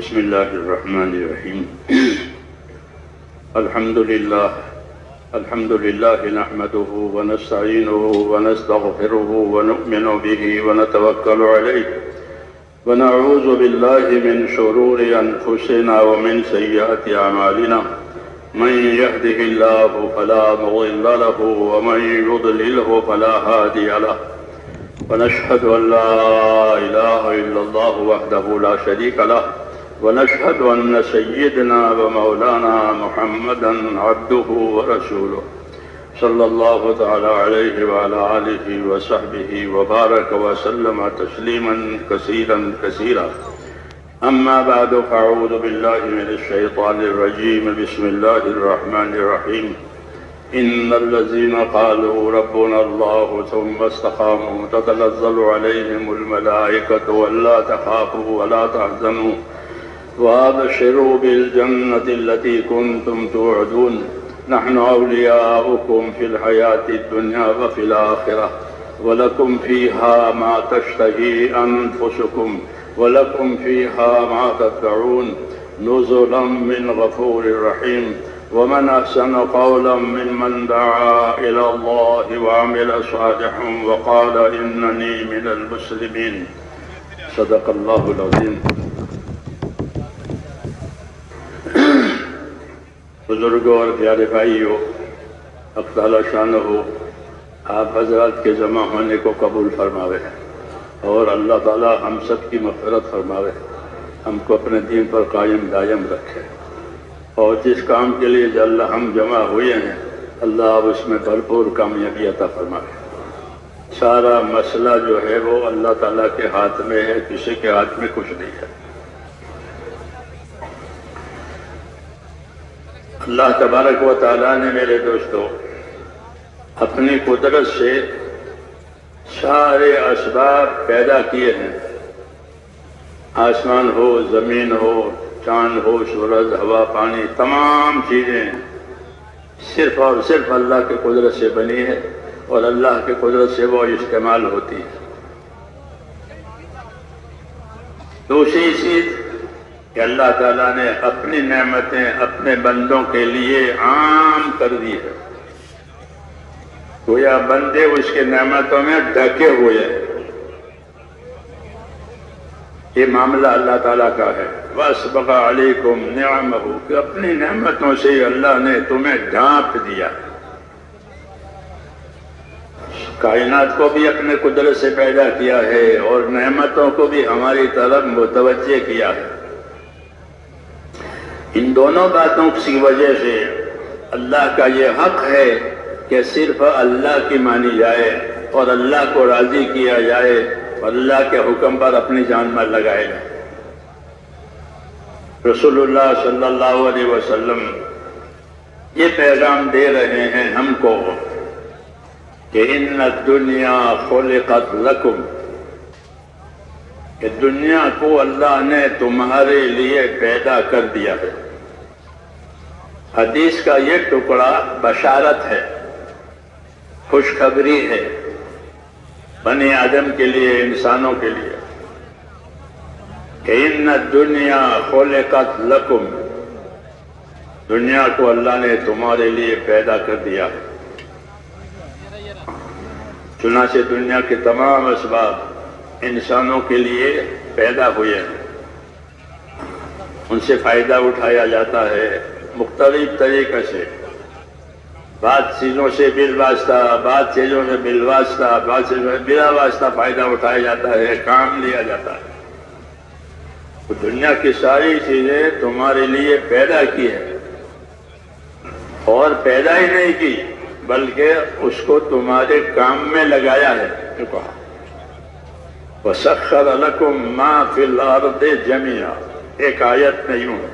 بسم الله الرحمن الرحيم. الحمد لله نحمده ونستعينه ونستغفره ونؤمن به ونتوكل عليه ونعوذ بالله من شرور أنفسنا ومن سيئات أعمالنا من يهده الله فلا مضل له ومن يضلله فلا هادي له ونشهد أن لا إله إلا الله وحده لا شريك له ونشهد أن سيدنا ومولانا محمدا عبده ورسوله صلى الله تعالى عليه وعلى آله وصحبه وبارك وسلم تسليما كثيرا أما بعد فأعوذ بالله من الشيطان الرجيم. بسم الله الرحمن الرحيم. إن الذين قالوا ربنا الله ثم استقاموا تتنزل عليهم الملائكة ولا تخافوا ولا تحزنوا وابشروا بالجنة التي كنتم توعدون نحن أولياؤكم في الحياة الدنيا وفي الآخرة ولكم فيها ما تشتهي أنفسكم ولكم فيها ما تدعون نزلا من غفور رحيم. ومن أحسن قولا ممن دعا إلى الله وعمل صالحا وقال إنني من المسلمين. صدق الله العظيم. بزرگوں اور پیارے بھائیوں، حق تعالی شانہ آپ حضرات کے جمع ہونے کو قبول فرماوے اور اللہ تعالی ہم سب کی مغفرت فرماوے، ہم کو اپنے دین پر قائم دائم رکھے، اور جس کام کے لیے اللہ ہم جمع ہوئے ہیں اللہ اب اس میں بھرپور کامیابی عطا فرمائے۔ سارا مسئلہ جو ہے وہ اللہ تعالیٰ کے ہاتھ میں ہے، کسی کے ہاتھ میں کچھ نہیں ہے۔ اللہ تبارک و تعالیٰ نے میرے دوستو اپنی قدرت سے سارے اسباب پیدا کیے ہیں، آسمان ہو، زمین ہو، چاند ہو، سورج، ہوا، پانی، تمام چیزیں صرف اور صرف اللہ کی قدرت سے بنی ہے اور اللہ کی قدرت سے وہ استعمال ہوتی ہے۔ دوسری چیز کہ اللہ تعالیٰ نے اپنی نعمتیں اپنے بندوں کے لیے عام کر دی ہے، گویا بندے اس کے نعمتوں میں ڈھکے ہوئے ہیں۔ یہ معاملہ اللہ تعالیٰ کا ہے۔ وَأَسْبَغَ عَلَيْكُمْ نِعَمَهُ، کہ اپنی نعمتوں سے اللہ نے تمہیں ڈھانپ دیا۔ کائنات کو بھی اپنے قدرت سے پیدا کیا ہے اور نعمتوں کو بھی ہماری طرف متوجہ کیا ہے۔ ان دونوں باتوں کی وجہ سے اللہ کا یہ حق ہے کہ صرف اللہ کی مانی جائے اور اللہ کو راضی کیا جائے اور اللہ کے حکم پر اپنی جان مال لگائے جائے۔ رسول اللہ صلی اللہ علیہ وسلم یہ پیغام دے رہے ہیں ہم کو کہ ان الدنیا خلقت لکم، کہ دنیا کو اللہ نے تمہارے لیے پیدا کر دیا ہے۔ حدیث کا یہ ٹکڑا بشارت ہے، خوشخبری ہے بنی آدم کے لیے، انسانوں کے لیے، کہ ان الدنیا خلقت لکم، دنیا کو اللہ نے تمہارے لیے پیدا کر دیا ہے۔ چنانچہ دنیا کے تمام اسباب انسانوں کے لیے پیدا ہوئے ہیں، ان سے فائدہ اٹھایا جاتا ہے مختلف طریقے سے، بعض چیزوں سے بالواسطہ، بعض چیزوں سے بالواسطہ، بعض چیزوں سے بلا واسطہ فائدہ اٹھایا جاتا ہے، کام لیا جاتا ہے۔ تو دنیا کی ساری چیزیں تمہارے لیے پیدا کی ہے، اور پیدا ہی نہیں کی بلکہ اس کو تمہارے کام میں لگایا ہے۔ کہا وَسَخَّرَ لَكُم مَّا فِي الْأَرْضِ جَمِيعًا، ایک آیت میں یوں ہے،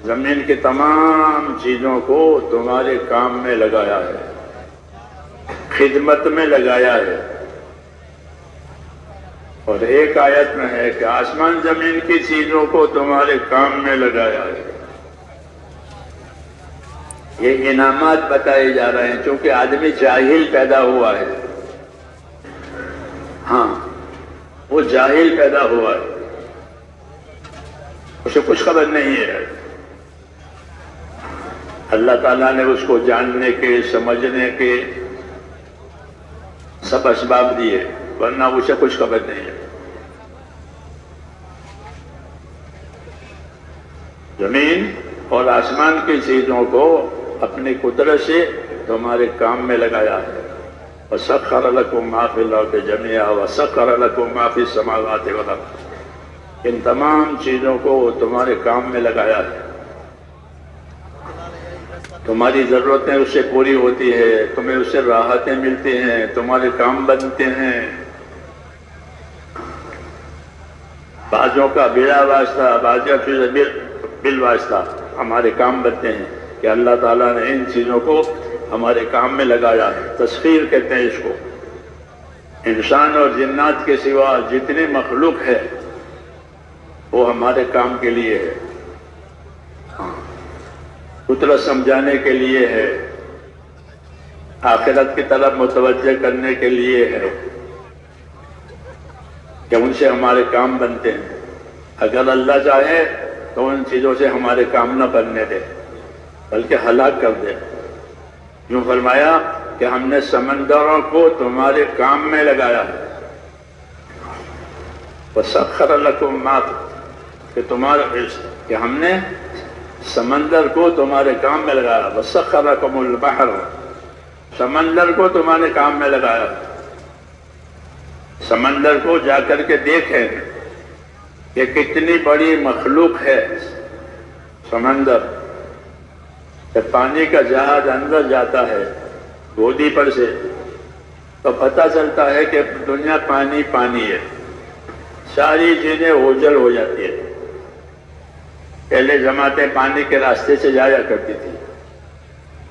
زمین کی تمام چیزوں کو تمہارے کام میں لگایا ہے، خدمت میں لگایا ہے۔ اور ایک آیت میں ہے کہ آسمان زمین کی چیزوں کو تمہارے کام میں لگایا ہے۔ یہ انعامات بتائے جا رہے ہیں، چونکہ آدمی جاہل پیدا ہوا ہے۔ ہاں، وہ جاہل پیدا ہوا ہے، اسے کچھ خبر نہیں ہے۔ اللہ تعالیٰ نے اس کو جاننے کے، سمجھنے کے سب اسباب دیے، ورنہ اسے کچھ خبر نہیں ہے۔ زمین اور آسمان کی چیزوں کو اپنی قدرت سے تمہارے کام میں لگایا ہے۔ وَسَخَّرَ لَكُم مَّا فِي الْأَرْضِ جَمِيعًا وَسَخَّرَ لَكُم مَّا فِي السَّمَاوَاتِ وَالْأَرْضِ، ان تمام چیزوں کو تمہارے کام میں لگایا ہے۔ تمہاری ضرورتیں اس سے پوری ہوتی ہے، تمہیں اس سے راحتیں ملتی ہیں، تمہارے کام بنتے ہیں۔ بعضوں کا بلا واسطہ، بعضوں کا بال واسطہ ہمارے کام بنتے ہیں کہ اللہ تعالیٰ نے ان چیزوں کو ہمارے کام میں لگایا ہے۔ تسخیر کہتے ہیں اس کو۔ انسان اور جنات کے سوا جتنی مخلوق ہے وہ ہمارے کام کے لیے ہے، قدرت سمجھانے کے لیے ہے، آخرت کی طرف متوجہ کرنے کے لیے ہے کہ ان سے ہمارے کام بنتے ہیں۔ اگر اللہ چاہے تو ان چیزوں سے ہمارے کام نہ بننے دے بلکہ ہلاک کر دے۔ یوں فرمایا کہ ہم نے سمندروں کو تمہارے کام میں لگایا ہے۔ وَسَخَّرَ لَكُم مَّا، کہ ہم نے سمندر کو تمہارے کام میں لگایا۔ وَسَخَّرَ لَكُمُ الْبَحْرَ، سمندر کو تمہارے کام میں لگایا۔ سمندر کو جا کر کے دیکھیں کہ کتنی بڑی مخلوق ہے سمندر۔ جب پانی کا جہاز اندر جاتا ہے گودی پر سے تو پتہ چلتا ہے کہ دنیا پانی پانی ہے، ساری چیزیں اوجھل ہو جاتی ہے۔ پہلے جماعتیں پانی کے راستے سے جایا کرتی تھی،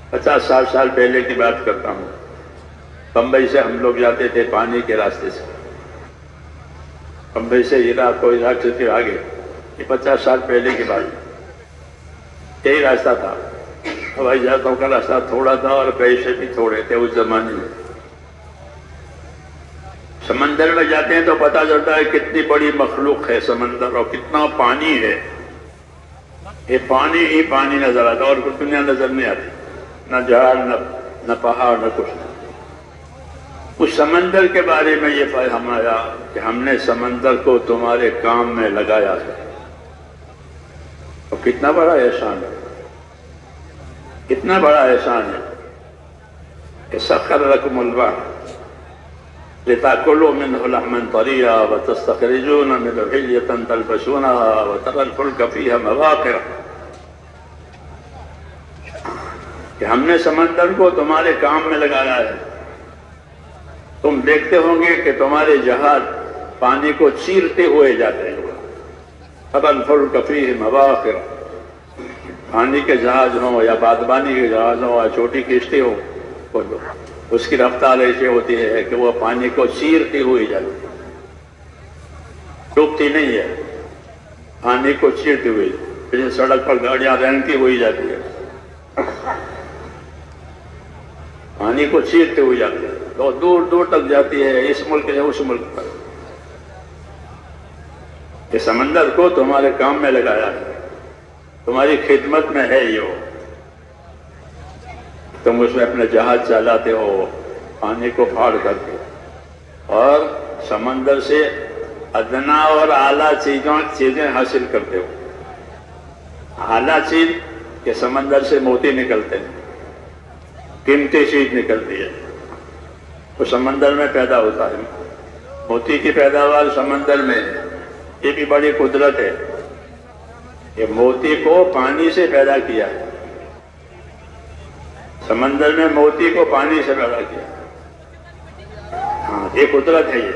50-60 سال پہلے کی بات کرتا ہوں۔ بمبئی سے ہم لوگ جاتے تھے پانی کے راستے سے، بمبئی سے عراق کو، عراق سے پھر آگے، یہ 50 سال پہلے کی بات۔ یہی راستہ تھا، ہوائی جہازوں کا راستہ تھوڑا تھا اور پیسے بھی تھوڑے تھے اس زمانے میں۔ سمندر میں جاتے ہیں تو پتہ چلتا ہے کتنی بڑی مخلوق ہے سمندر اور کتنا پانی ہے۔ یہ پانی ہی پانی نظر آتا اور کچھ دنیا نظر نہیں آتی، نہ جہاز، نہ پہاڑ، نہ کچھ۔ اس سمندر کے بارے میں یہ فرمایا کہ ہم نے سمندر کو تمہارے کام میں لگایا ہے۔ اور کتنا بڑا احسان ہے، کتنا بڑا احسان ہے کہ سخر لکم البحر لتاکلوا منه لحما طریا وتستخرجون منه حلیة تلبسونها وترى الفلك فيها مواخر، کہ ہم نے سمندر کو تمہارے کام میں لگایا ہے۔ تم دیکھتے ہوں گے کہ تمہارے جہاز پانی کو چیرتے ہوئے جاتے ہیں۔ ترى الفلك فيه مواخر، پانی کے جہاز ہوں یا بادبانی کے جہاز ہوں یا چھوٹی کشتی ہو، اس کی رفتار ایسے ہوتی ہے کہ وہ پانی کو چیرتی ہوئی جاتی ہے، ڈوبتی نہیں ہے، پانی کو چیرتی ہوئی، جیسے سڑک پر گاڑیاں رینگتی ہوئی جاتی ہے، پانی کو چیرتے ہوئی جاتی ہے، تو دور دور تک جاتی ہے، اس ملک سے اس ملک پر۔ کہ سمندر کو تمہارے کام میں لگایا ہے، تمہاری خدمت میں ہے یہ، تم اس میں اپنے جہاز چلاتے ہو پانی کو پھاڑ کر کے، اور سمندر سے ادنا اور اعلیٰ چیزیں حاصل کرتے ہو۔ اعلیٰ چیز کہ سمندر سے موتی نکلتے ہیں، قیمتی چیز نکلتی ہے، وہ سمندر میں پیدا ہوتا ہے۔ موتی کی پیداوار سمندر میں ہے، یہ بھی بڑی قدرت ہے کہ موتی کو پانی سے پیدا کیا ہے، سمندر میں موتی کو پانی سے پیدا کیا۔ ہاں، یہ قدرت ہے، یہ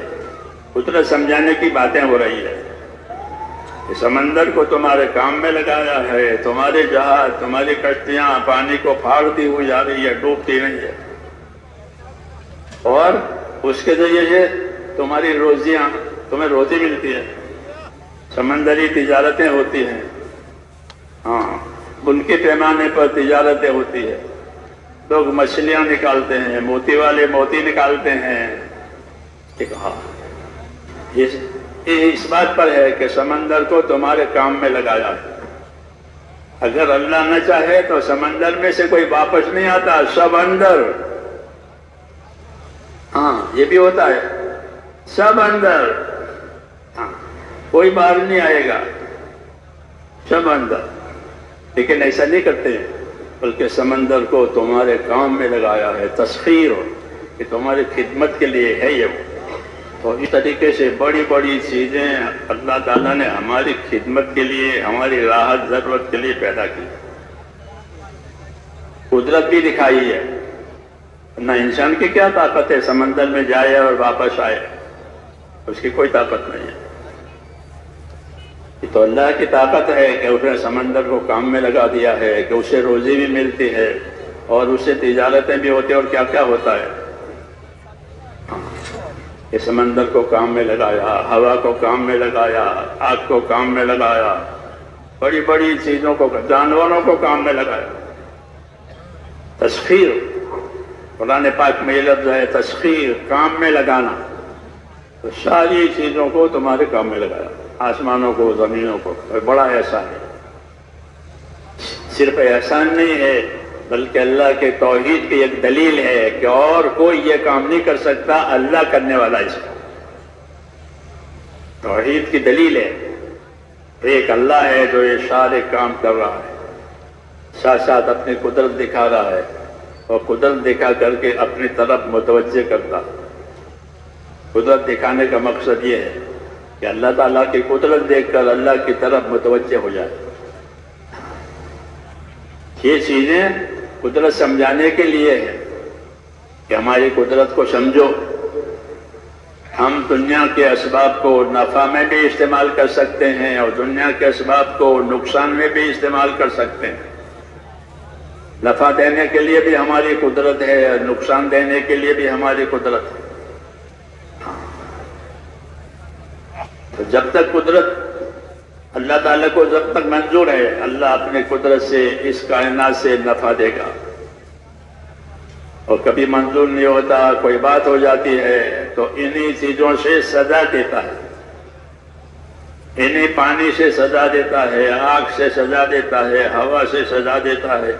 قدرت سمجھانے کی باتیں ہو رہی ہے کہ سمندر کو تمہارے کام میں لگایا ہے، تمہارے جہاز، تمہاری کشتیاں پانی کو پھاڑتی ہوئی جا رہی ہے، ڈوبتی نہیں ہے، اور اس کے ذریعے سے تمہاری روزیاں، تمہیں روزی ملتی ہے، سمندری تجارتیں ہوتی ہیں، ہاں، ملکی پیمانے پر تجارتیں ہوتی ہے، لوگ مچھلیاں نکالتے ہیں، موتی والے موتی نکالتے ہیں۔ یہ اس بات پر ہے کہ سمندر کو تمہارے کام میں لگایا ہے۔ اگر اللہ نہ چاہے تو سمندر میں سے کوئی واپس نہیں آتا، سب اندر۔ ہاں یہ بھی ہوتا ہے، سب اندر، ہاں کوئی باہر نہیں آئے گا، سب اندر۔ لیکن ایسا نہیں کرتے ہیں، بلکہ سمندر کو تمہارے کام میں لگایا ہے، تسخیر کہ تمہاری خدمت کے لیے ہے یہ۔ تو اس طریقے سے بڑی بڑی چیزیں اللہ تعالیٰ نے ہماری خدمت کے لیے، ہماری راحت ضرورت کے لیے پیدا کی، قدرت بھی دکھائی ہے۔ نہ انسان کی کیا طاقت ہے سمندر میں جائے اور واپس آئے، اس کی کوئی طاقت نہیں ہے۔ یہ تو اللہ کی طاقت ہے کہ اس نے سمندر کو کام میں لگا دیا ہے، کہ اسے روزی بھی ملتی ہے اور اسے تجارتیں بھی ہوتی ہیں، اور کیا کیا ہوتا ہے۔ یہ سمندر کو کام میں لگایا، ہوا کو کام میں لگایا، آگ کو کام میں لگایا، بڑی بڑی چیزوں کو، جانوروں کو کام میں لگایا۔ تسخیر، قرآن پاک میں یہ لفظ ہے تسخیر، کام میں لگانا۔ تو ساری چیزوں کو تمہارے کام میں لگایا، آسمانوں کو، زمینوں کو۔ بڑا احسان ہے، صرف احسان نہیں ہے بلکہ اللہ کے توحید کی ایک دلیل ہے کہ اور کوئی یہ کام نہیں کر سکتا، اللہ کرنے والا اس کا۔ توحید کی دلیل ہے، ایک اللہ ہے جو یہ سارے کام کر رہا ہے، ساتھ ساتھ اپنی قدرت دکھا رہا ہے، اور قدرت دکھا کر کے اپنی طرف متوجہ کرتا۔ قدرت دکھانے کا مقصد یہ ہے کہ اللہ تعالیٰ کی قدرت دیکھ کر اللہ کی طرف متوجہ ہو جائے۔ یہ چیزیں قدرت سمجھانے کے لیے ہے کہ ہماری قدرت کو سمجھو۔ ہم دنیا کے اسباب کو نفع میں بھی استعمال کر سکتے ہیں اور دنیا کے اسباب کو نقصان میں بھی استعمال کر سکتے ہیں۔ نفع دینے کے لیے بھی ہماری قدرت ہے، نقصان دینے کے لیے بھی ہماری قدرت ہے۔ تو جب تک قدرت اللہ تعالیٰ کو جب تک منظور ہے، اللہ اپنی قدرت سے اس کائنات سے نفع دے گا، اور کبھی منظور نہیں ہوتا، کوئی بات ہو جاتی ہے تو انہی چیزوں سے سزا دیتا ہے، انہی پانی سے سزا دیتا ہے، آگ سے سزا دیتا ہے، ہوا سے سزا دیتا ہے،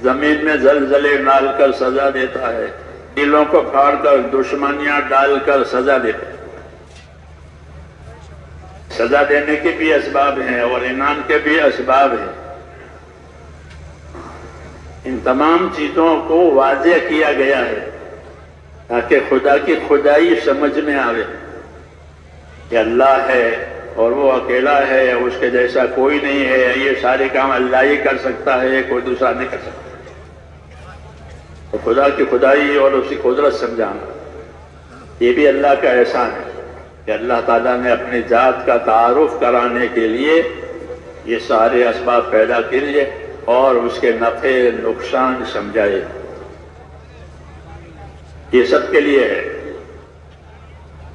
زمین میں زلزلے ڈال کر سزا دیتا ہے، دلوں کو پھاڑ کر دشمنیاں ڈال کر سزا دیتا ہے۔ سزا دینے کے بھی اسباب ہیں اور انعام کے بھی اسباب ہیں۔ ان تمام چیزوں کو واضح کیا گیا ہے تاکہ خدا کی خدائی سمجھ میں آئے کہ اللہ ہے اور وہ اکیلا ہے، اس کے جیسا کوئی نہیں ہے، یہ سارے کام اللہ ہی کر سکتا ہے، کوئی دوسرا نہیں کر سکتا۔ تو خدا کی خدائی اور اس کی قدرت سمجھانا یہ بھی اللہ کا احسان ہے کہ اللہ تعالیٰ نے اپنی ذات کا تعارف کرانے کے لیے یہ سارے اسباب پیدا کیے اور اس کے نفع نقصان سمجھائے۔ یہ سب کے لیے ہے،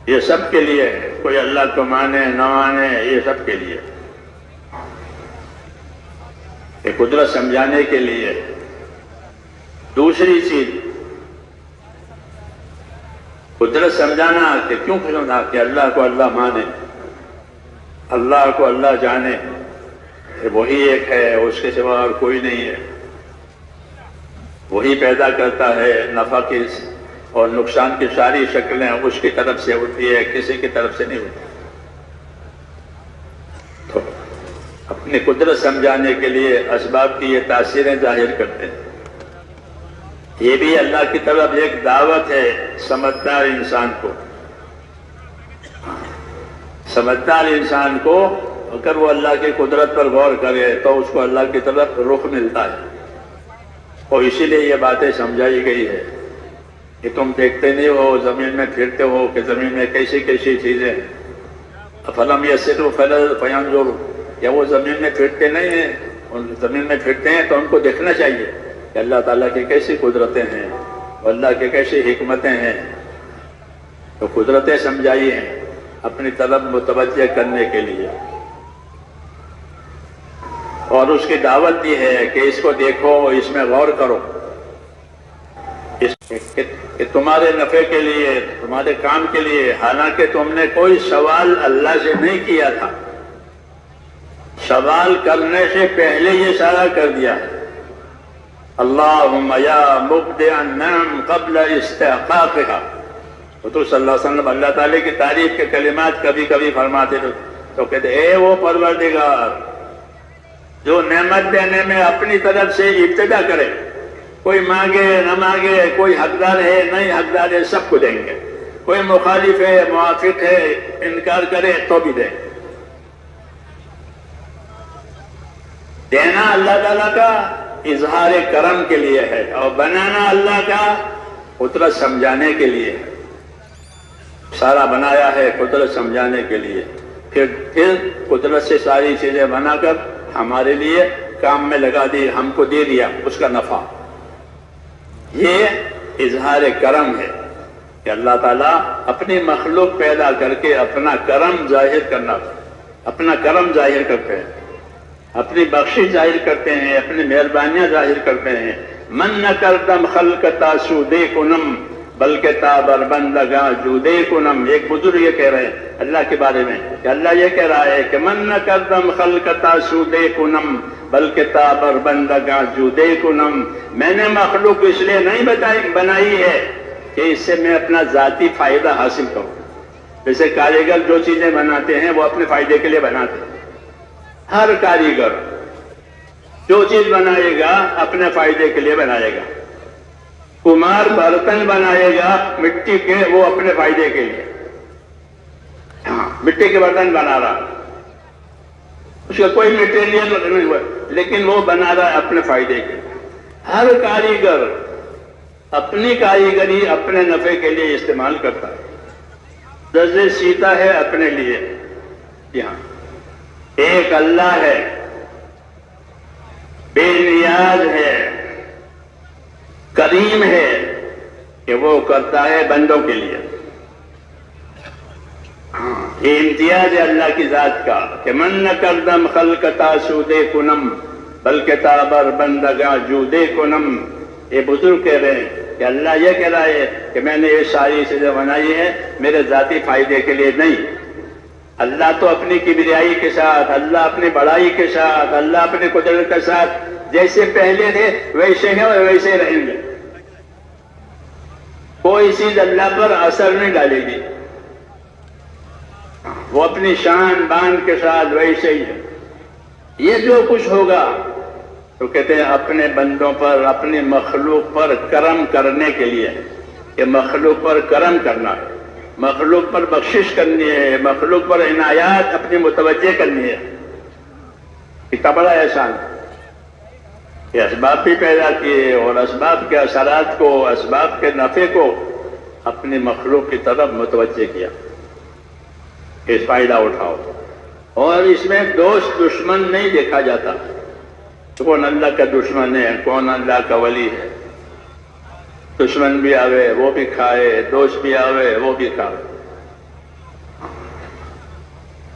یہ سب کے لیے ہے، کوئی اللہ کو مانے نہ مانے، یہ سب کے لیے، یہ قدرت سمجھانے کے لیے۔ دوسری چیز قدرت سمجھانا کہ کیوں سمجھانا کہ اللہ کو اللہ مانے، اللہ کو اللہ جانے، وہی ایک ہے، اس کے سوا اور کوئی نہیں ہے، وہی پیدا کرتا ہے، نفع کی اور نقصان کی ساری شکلیں اس کی طرف سے ہوتی ہے، کسی کی طرف سے نہیں ہوتی۔ تو اپنی قدرت سمجھانے کے لیے اسباب کی یہ تاثیریں ظاہر کرتے ہیں۔ یہ بھی اللہ کی طرف ایک دعوت ہے سمجھدار انسان کو۔ سمجھدار انسان کو اگر وہ اللہ کی قدرت پر غور کرے تو اس کو اللہ کی طرف رخ ملتا ہے، اور اسی لیے یہ باتیں سمجھائی گئی ہے کہ تم دیکھتے نہیں ہو، زمین میں پھرتے ہو کہ زمین میں کیسی کیسی چیزیں ہیں۔ افلم یسیروا فی الارض فینظروا، کیا وہ زمین میں پھرتے نہیں ہیں؟ ان زمین میں پھرتے ہیں تو ان کو دیکھنا چاہیے کہ اللہ تعالیٰ کی کیسی قدرتیں ہیں اور اللہ کی کیسی حکمتیں ہیں۔ تو قدرتیں سمجھائی ہیں اپنی طرف متوجہ کرنے کے لیے، اور اس کی دعوت دی ہے کہ اس کو دیکھو، اس میں غور کرو، کہ تمہارے نفع کے لیے، تمہارے کام کے لیے، حالانکہ تم نے کوئی سوال اللہ سے نہیں کیا تھا، سوال کرنے سے پہلے یہ سارا کر دیا ہے۔ اللہم یا مبدع النعم قبل استحقاقها۔ حضور صلی اللہ علیہ وسلم اللہ تعالیٰ کی تعریف کے کلمات کبھی کبھی فرماتے تو کہتے اے وہ پروردگار جو نعمت دینے میں اپنی طرف سے ابتدا کرے، کوئی مانگے نہ مانگے، کوئی حقدار ہے نہیں حقدار ہے، سب کو دیں گے، کوئی مخالف ہے موافق ہے انکار کرے تو بھی دیں گے۔ دینا اللہ تعالیٰ کا اظہار کرم کے لیے ہے، اور بنانا اللہ کا قدرت سمجھانے کے لیے ہے۔ سارا بنایا ہے قدرت سمجھانے کے لیے، پھر قدرت سے ساری چیزیں بنا کر ہمارے لیے کام میں لگا دی، ہم کو دے دیا اس کا نفع۔ یہ اظہار کرم ہے کہ اللہ تعالیٰ اپنی مخلوق پیدا کر کے اپنا کرم ظاہر کرنا، اپنا کرم ظاہر کرتے ہیں، اپنی بخشش ظاہر کرتے ہیں، اپنی مہربانیاں ظاہر کرتے ہیں۔ من نہ کردم خلقتا سودے کنم بلکہ تابر بندگاں جودے کنم۔ ایک بزرگ یہ کہہ رہے ہیں اللہ کے بارے میں کہ اللہ یہ کہہ رہا ہے کہ من نہ کردم خلقتا سودے کنم بلکہ تابر بندگاں جودے کنم۔ میں نے مخلوق اس لیے نہیں بنائی ہے کہ اس سے میں اپنا ذاتی فائدہ حاصل کروں۔ جیسے کاریگر جو چیزیں بناتے ہیں وہ اپنے فائدے کے لیے بناتے ہیں۔ ہر کاریگر جو چیز بنائے گا اپنے فائدے کے لیے بنائے گا۔ کمار برتن بنائے گا مٹی کے، وہ اپنے فائدے کے لیے، ہاں مٹی کے برتن بنا رہا، اس کا کوئی میٹیریل نہیں ہوا لیکن وہ بنا رہا ہے اپنے فائدے کے لیے۔ ہر کاریگر اپنی کاریگری اپنے نفع کے لیے استعمال کرتا ہے۔ درجے سیتا ہے اپنے لیے۔ یہاں ایک اللہ ہے، بے نیاز ہے، کریم ہے کہ وہ کرتا ہے بندوں کے لیے۔ یہ امتیاز ہے اللہ کی ذات کا کہ من نہ کردم خلقتا سودے کنم بلکہ تابر بندگاں جودے کنم۔ یہ بزرگ کہہ رہے ہیں کہ اللہ یہ کہہ رہا ہے کہ میں نے یہ ساری چیزیں بنائی ہیں میرے ذاتی فائدے کے لیے نہیں۔ اللہ تو اپنی کبریائی کے ساتھ، اللہ اپنی بڑائی کے ساتھ، اللہ اپنی قدرت کے ساتھ جیسے پہلے تھے ویسے ہیں اور ویسے رہیں گے۔ کوئی چیز اللہ پر اثر نہیں ڈالے گی، وہ اپنی شان بان کے ساتھ ویسے ہی ہے۔ یہ جو کچھ ہوگا تو کہتے ہیں اپنے بندوں پر، اپنی مخلوق پر کرم کرنے کے لیے، کہ مخلوق پر کرم کرنا ہے، مخلوق پر بخشش کرنی ہے، مخلوق پر عنایات اپنی متوجہ کرنی ہے۔ کتنا بڑا احسان ہے کہ اسباب بھی پیدا کیے اور اسباب کے اثرات کو، اسباب کے نفع کو اپنی مخلوق کی طرف متوجہ کیا کہ فائدہ اٹھاؤ۔ اور اس میں دوست دشمن نہیں دیکھا جاتا، کون اللہ کا دشمن ہے کون اللہ کا ولی ہے۔ دشمن بھی آوے وہ بھی کھائے، دوست بھی آوے وہ بھی کھائے۔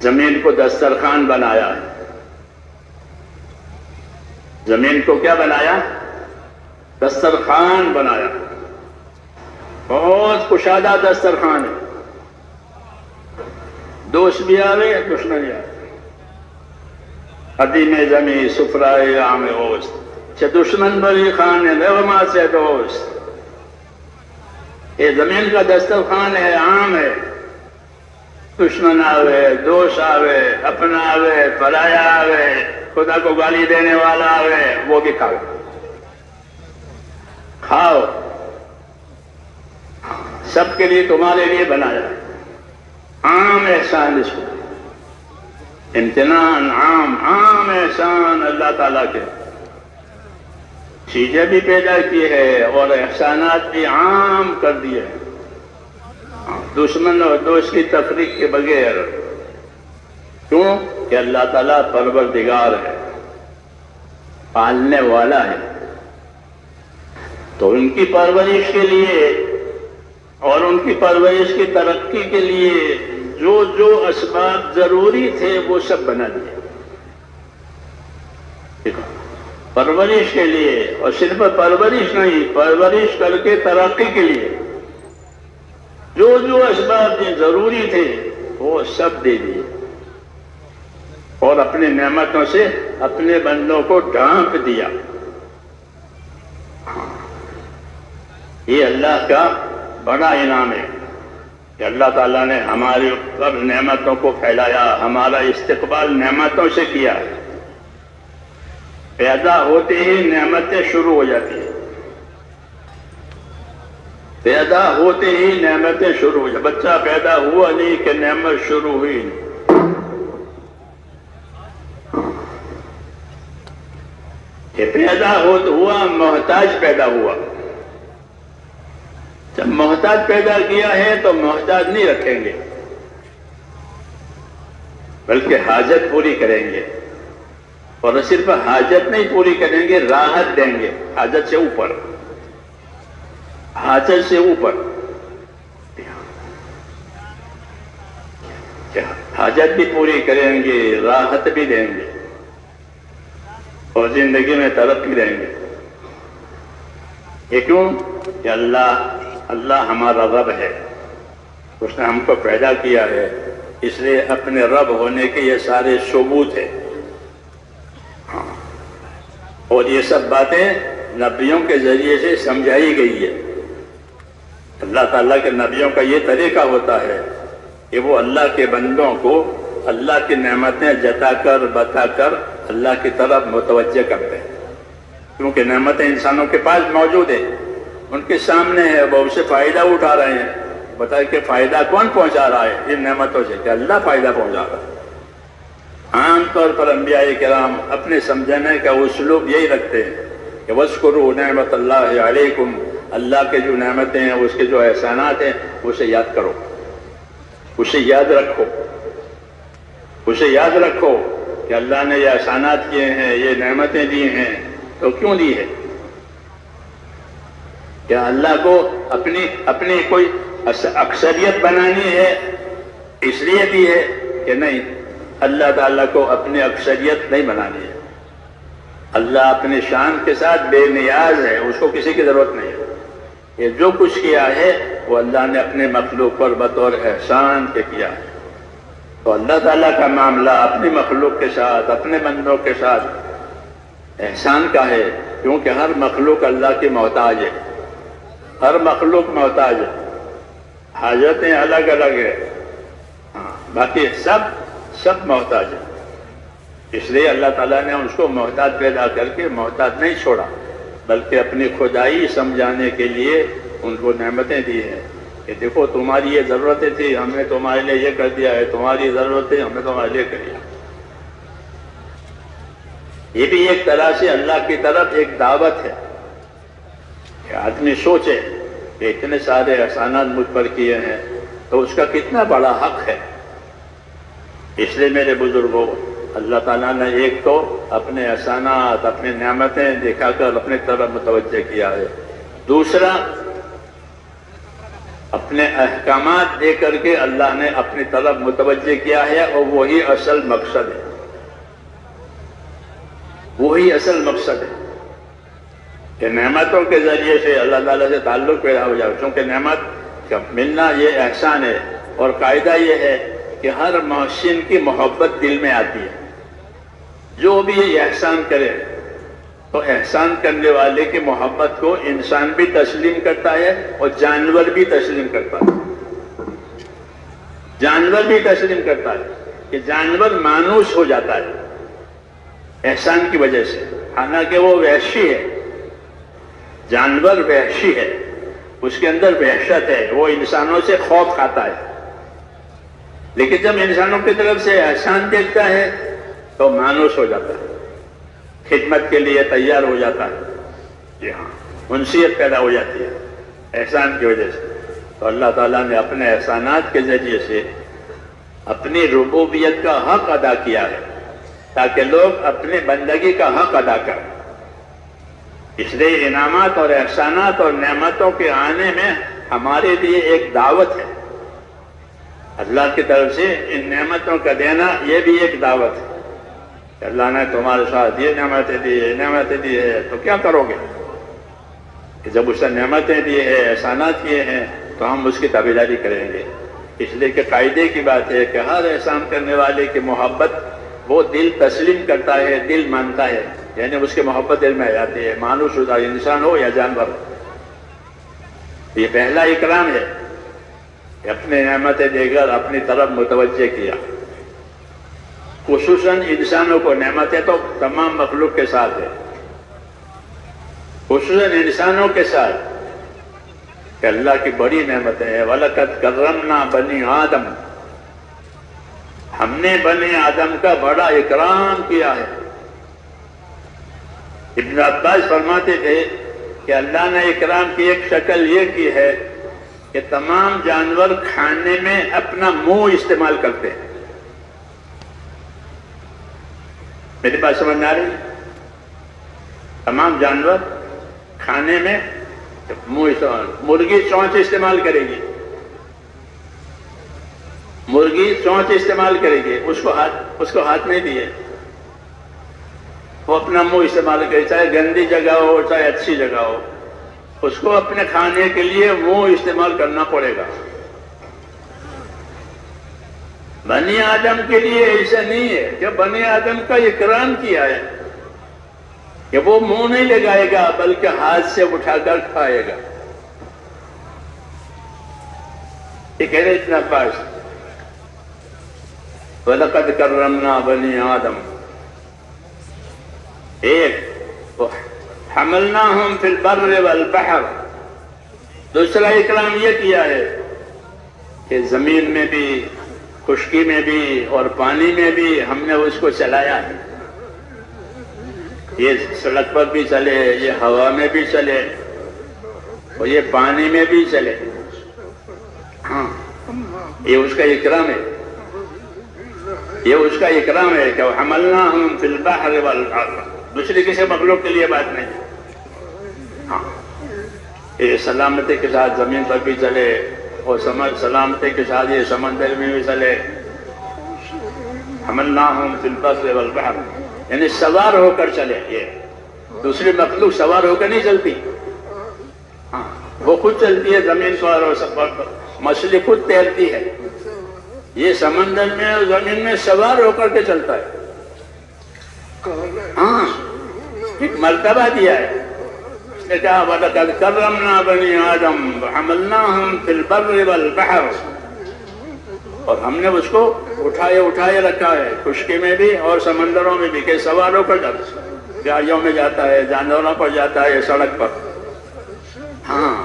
زمین کو دسترخوان بنایا ہے۔ زمین کو کیا بنایا؟ دسترخوان بنایا، بہت کشادہ دسترخوان ہے۔ دوست بھی آوے دشمن بھی آوے۔ قدیم زمین سفرائے عام اوست، چھ دشمن بری خان ہے نغمہ سے دوست۔ یہ زمین کا دسترخوان ہے، عام ہے، دشمن آوے دوست آوے، اپنا آوے پرایا آوے، خدا کو گالی دینے والا آوے وہ بھی کھاؤ، کھاؤ، سب کے لیے تمہارے لیے بنایا ہے۔ عام احسان اس کو، امتنان عام، عام احسان اللہ تعالیٰ کے، چیزیں بھی پیدا کی ہے اور احسانات بھی عام کر دیے ہیں، دشمن اور دوست کی تفریق کے بغیر۔ کیوں کہ اللہ تعالیٰ پروردگار ہے، پالنے والا ہے، تو ان کی پرورش کے لیے اور ان کی پرورش کی ترقی کے لیے جو جو اسباب ضروری تھے وہ سب بنا دیے۔ پرورش کے لیے، اور صرف پرورش نہیں، پرورش کر کے ترقی کے لیے جو جو اسباب ضروری تھے وہ سب دے دیے، اور اپنے نعمتوں سے اپنے بندوں کو ڈھانپ دیا۔ یہ اللہ کا بڑا انعام ہے کہ اللہ تعالیٰ نے ہمارے اوپر نعمتوں کو پھیلایا، ہمارا استقبال نعمتوں سے کیا ہے۔ پیدا ہوتے ہی نعمتیں شروع ہو جاتی ہیں، پیدا ہوتے ہی نعمتیں شروع ہو جاتی، بچہ پیدا ہوا نہیں کہ نعمت شروع ہوئی نہیں۔ کہ پیدا ہوا محتاج پیدا ہوا، جب محتاج پیدا کیا ہے تو محتاج نہیں رکھیں گے بلکہ حاجت پوری کریں گے، اور نہ صرف حاجت نہیں پوری کریں گے، راحت دیں گے، حاجت سے اوپر، حاجت سے اوپر، حاجت بھی پوری کریں گے، راحت بھی دیں گے، اور زندگی میں ترقی دیں گے۔ یہ کیوں کہ اللہ ہمارا رب ہے، اس نے ہم کو پیدا کیا ہے، اس لیے اپنے رب ہونے کے یہ سارے ثبوت ہیں۔ اور یہ سب باتیں نبیوں کے ذریعے سے سمجھائی گئی ہے۔ اللہ تعالیٰ کے نبیوں کا یہ طریقہ ہوتا ہے کہ وہ اللہ کے بندوں کو اللہ کی نعمتیں جتا کر بتا کر اللہ کی طرف متوجہ کرتے ہیں، کیونکہ نعمتیں انسانوں کے پاس موجود ہیں، ان کے سامنے ہے، وہ اسے فائدہ اٹھا رہے ہیں۔ بتائیں کہ فائدہ کون پہنچا رہا ہے ان نعمتوں سے؟ کہ اللہ فائدہ پہنچا رہا ہے۔ عام طور پر انبیاء کرام اپنے سمجھنے کا اسلوب یہی رکھتے ہیں کہ وَاذْكُرُوا نِعْمَتَ اللَّهِ عَلَيْكُمْ، اللہ کے جو نعمتیں ہیں، اس کے جو احسانات ہیں، اسے یاد کرو، اسے یاد رکھو، اسے یاد رکھو کہ اللہ نے یہ احسانات کیے ہیں، یہ نعمتیں دی ہیں، تو کیوں دی ہے؟ کیا اللہ کو اپنی کوئی اکثریت بنانی ہے اس لیے دی ہے؟ کہ نہیں، اللہ تعالیٰ کو اپنی اکثریت نہیں بنانی ہے۔ اللہ اپنی شان کے ساتھ بے نیاز ہے، اس کو کسی کی ضرورت نہیں ہے۔ یہ جو کچھ کیا ہے وہ اللہ نے اپنے مخلوق پر بطور احسان کے کیا ہے۔ تو اللہ تعالیٰ کا معاملہ اپنی مخلوق کے ساتھ، اپنے بندوں کے ساتھ احسان کا ہے، کیونکہ ہر مخلوق اللہ کی محتاج ہے، ہر مخلوق محتاج ہے، حاجتیں الگ الگ ہے، باقی سب محتاج ہے۔ اس لیے اللہ تعالیٰ نے اس کو محتاج پیدا کر کے محتاج نہیں چھوڑا، بلکہ اپنی خدائی سمجھانے کے لیے ان کو نعمتیں دی ہیں کہ دیکھو تمہاری یہ ضرورتیں تھی، ہم نے تمہارے لیے یہ کر دیا ہے، تمہاری ضرورتیں ہم نے تمہارے لیے کر دیا۔ یہ بھی ایک طرح سے اللہ کی طرف ایک دعوت ہے کہ آدمی سوچے کہ اتنے سارے احسانات مجھ پر کیے ہیں تو اس کا کتنا بڑا حق ہے۔ اس لیے میرے بزرگوں، اللہ تعالیٰ نے ایک تو اپنے احسانات، اپنی نعمتیں دکھا کر اپنے طرف متوجہ کیا ہے، دوسرا اپنے احکامات دے کر کے اللہ نے اپنی طرف متوجہ کیا ہے، اور وہی اصل مقصد ہے، وہی اصل مقصد ہے کہ نعمتوں کے ذریعے سے اللہ تعالیٰ سے تعلق پیدا ہو جائے، چونکہ نعمت کا ملنا یہ احسان ہے، اور قاعدہ یہ ہے کہ ہر محسن کی محبت دل میں آتی ہے۔ جو بھی یہ احسان کرے تو احسان کرنے والے کی محبت کو انسان بھی تسلیم کرتا ہے اور جانور بھی تسلیم کرتا ہے، جانور بھی تسلیم کرتا ہے کہ جانور مانوس ہو جاتا ہے احسان کی وجہ سے، حالانکہ وہ وحشی ہے، جانور وحشی ہے، اس کے اندر وحشت ہے، وہ انسانوں سے خوف کھاتا ہے، لیکن جب انسانوں کی طرف سے احسان دیکھتا ہے تو مانوس ہو جاتا ہے، خدمت کے لیے تیار ہو جاتا ہے، جی ہاں، انسیت پیدا ہو جاتی ہے احسان کی وجہ سے۔ تو اللہ تعالیٰ نے اپنے احسانات کے ذریعے سے اپنی ربوبیت کا حق ادا کیا ہے تاکہ لوگ اپنی بندگی کا حق ادا کریں۔ اس لیے انعامات اور احسانات اور نعمتوں کے آنے میں ہمارے لیے ایک دعوت ہے، اللہ کی طرف سے ان نعمتوں کا دینا یہ بھی ایک دعوت ہے کہ اللہ نے تمہارے ساتھ یہ نعمتیں دی ہے، نعمتیں دی ہے، تو کیا کرو گے؟ کہ جب اس نے نعمتیں دی ہے، احسانات کیے ہیں، تو ہم اس کی تابعداری کریں گے۔ اس لیے کہ قاعدے کی بات ہے کہ ہر احسان کرنے والے کی محبت وہ دل تسلیم کرتا ہے، دل مانتا ہے، یعنی اس کی محبت دل میں آ جاتی ہے، مانوس شدہ انسان ہو یا جانور ہو۔ یہ پہلا اکرام ہے کہ اپنے نعمتیں دے کر اپنی طرف متوجہ کیا۔ خصوصاً انسانوں کو نعمتیں تو تمام مخلوق کے ساتھ ہے، خصوصاً انسانوں کے ساتھ کہ اللہ کی بڑی نعمتیں ہیں۔ وَلَقَدْ كَرَّمْنَا بَنِي آدم، ہم نے بنی آدم کا بڑا اکرام کیا ہے۔ ابن عباس فرماتے تھے کہ اللہ نے اکرام کی ایک شکل یہ کی ہے کہ تمام جانور کھانے میں اپنا منہ استعمال کرتے ہیں۔ میری بات سمجھ آ رہی ہے؟ تمام جانور کھانے میں منہ استعمال، مرغی چونچ استعمال کرے گی، مرغی چونچ استعمال کرے گی، اس کو ہاتھ نہیں دیے، وہ اپنا منہ استعمال کرے، چاہے گندی جگہ ہو چاہے اچھی جگہ ہو، اس کو اپنے کھانے کے لیے منہ استعمال کرنا پڑے گا۔ بنی آدم کے لیے ایسا نہیں ہے کہ بنی آدم کا اکرام کیا ہے کہ وہ منہ نہیں لگائے گا بلکہ ہاتھ سے اٹھا کر کھائے گا۔ یہ کہہ رہے اتنا پاس وَلَقَدْ كَرَّمْنَا بَنِي آدم، ایک حَمَلْنَاهُمْ فِي الْبَرِّ وَالْبَحْرِ، دوسرا اکرام یہ کیا ہے کہ زمین میں بھی، خشکی میں بھی اور پانی میں بھی ہم نے اس کو چلایا ہے۔ یہ سڑک پر بھی چلے، یہ ہوا میں بھی چلے اور یہ پانی میں بھی چلے۔ ہاں، یہ اس کا اکرام ہے، یہ اس کا اکرام ہے کہ حملناہم فی البحر والبحر، دوسری کسی مخلوق کے لیے بات نہیں۔ ہاں، یہ سلامتی کے ساتھ زمین پر بھی چلے اور سلامتی کے ساتھ یہ سمندر میں بھی چلے۔ حملناہم فی البر والبحر، یعنی سوار ہو کر چلے۔ یہ دوسری مخلوق سوار ہو کر نہیں چلتی، ہاں وہ خود چلتی ہے زمین پر اور سفر پر، مچھلی خود تیرتی ہے، یہ سمندر میں اور زمین میں سوار ہو کر کے چلتا ہے۔ ہاں، ایک مرتبہ دیا ہے، اس نے کہا وَلَقَدْ كَرَّمْنَا بَنِي آدم وَحَمَلْنَاهُمْ فِي الْبَرِّ وَالْبَحْرِ، اور ہم نے اس کو اٹھائے رکھا ہے، خشکی میں بھی اور سمندروں میں بھی، کہ سوار ہو کر جاتا ہے، گاڑیوں میں جاتا ہے، جانوروں پر جاتا ہے، سڑک پر۔ ہاں،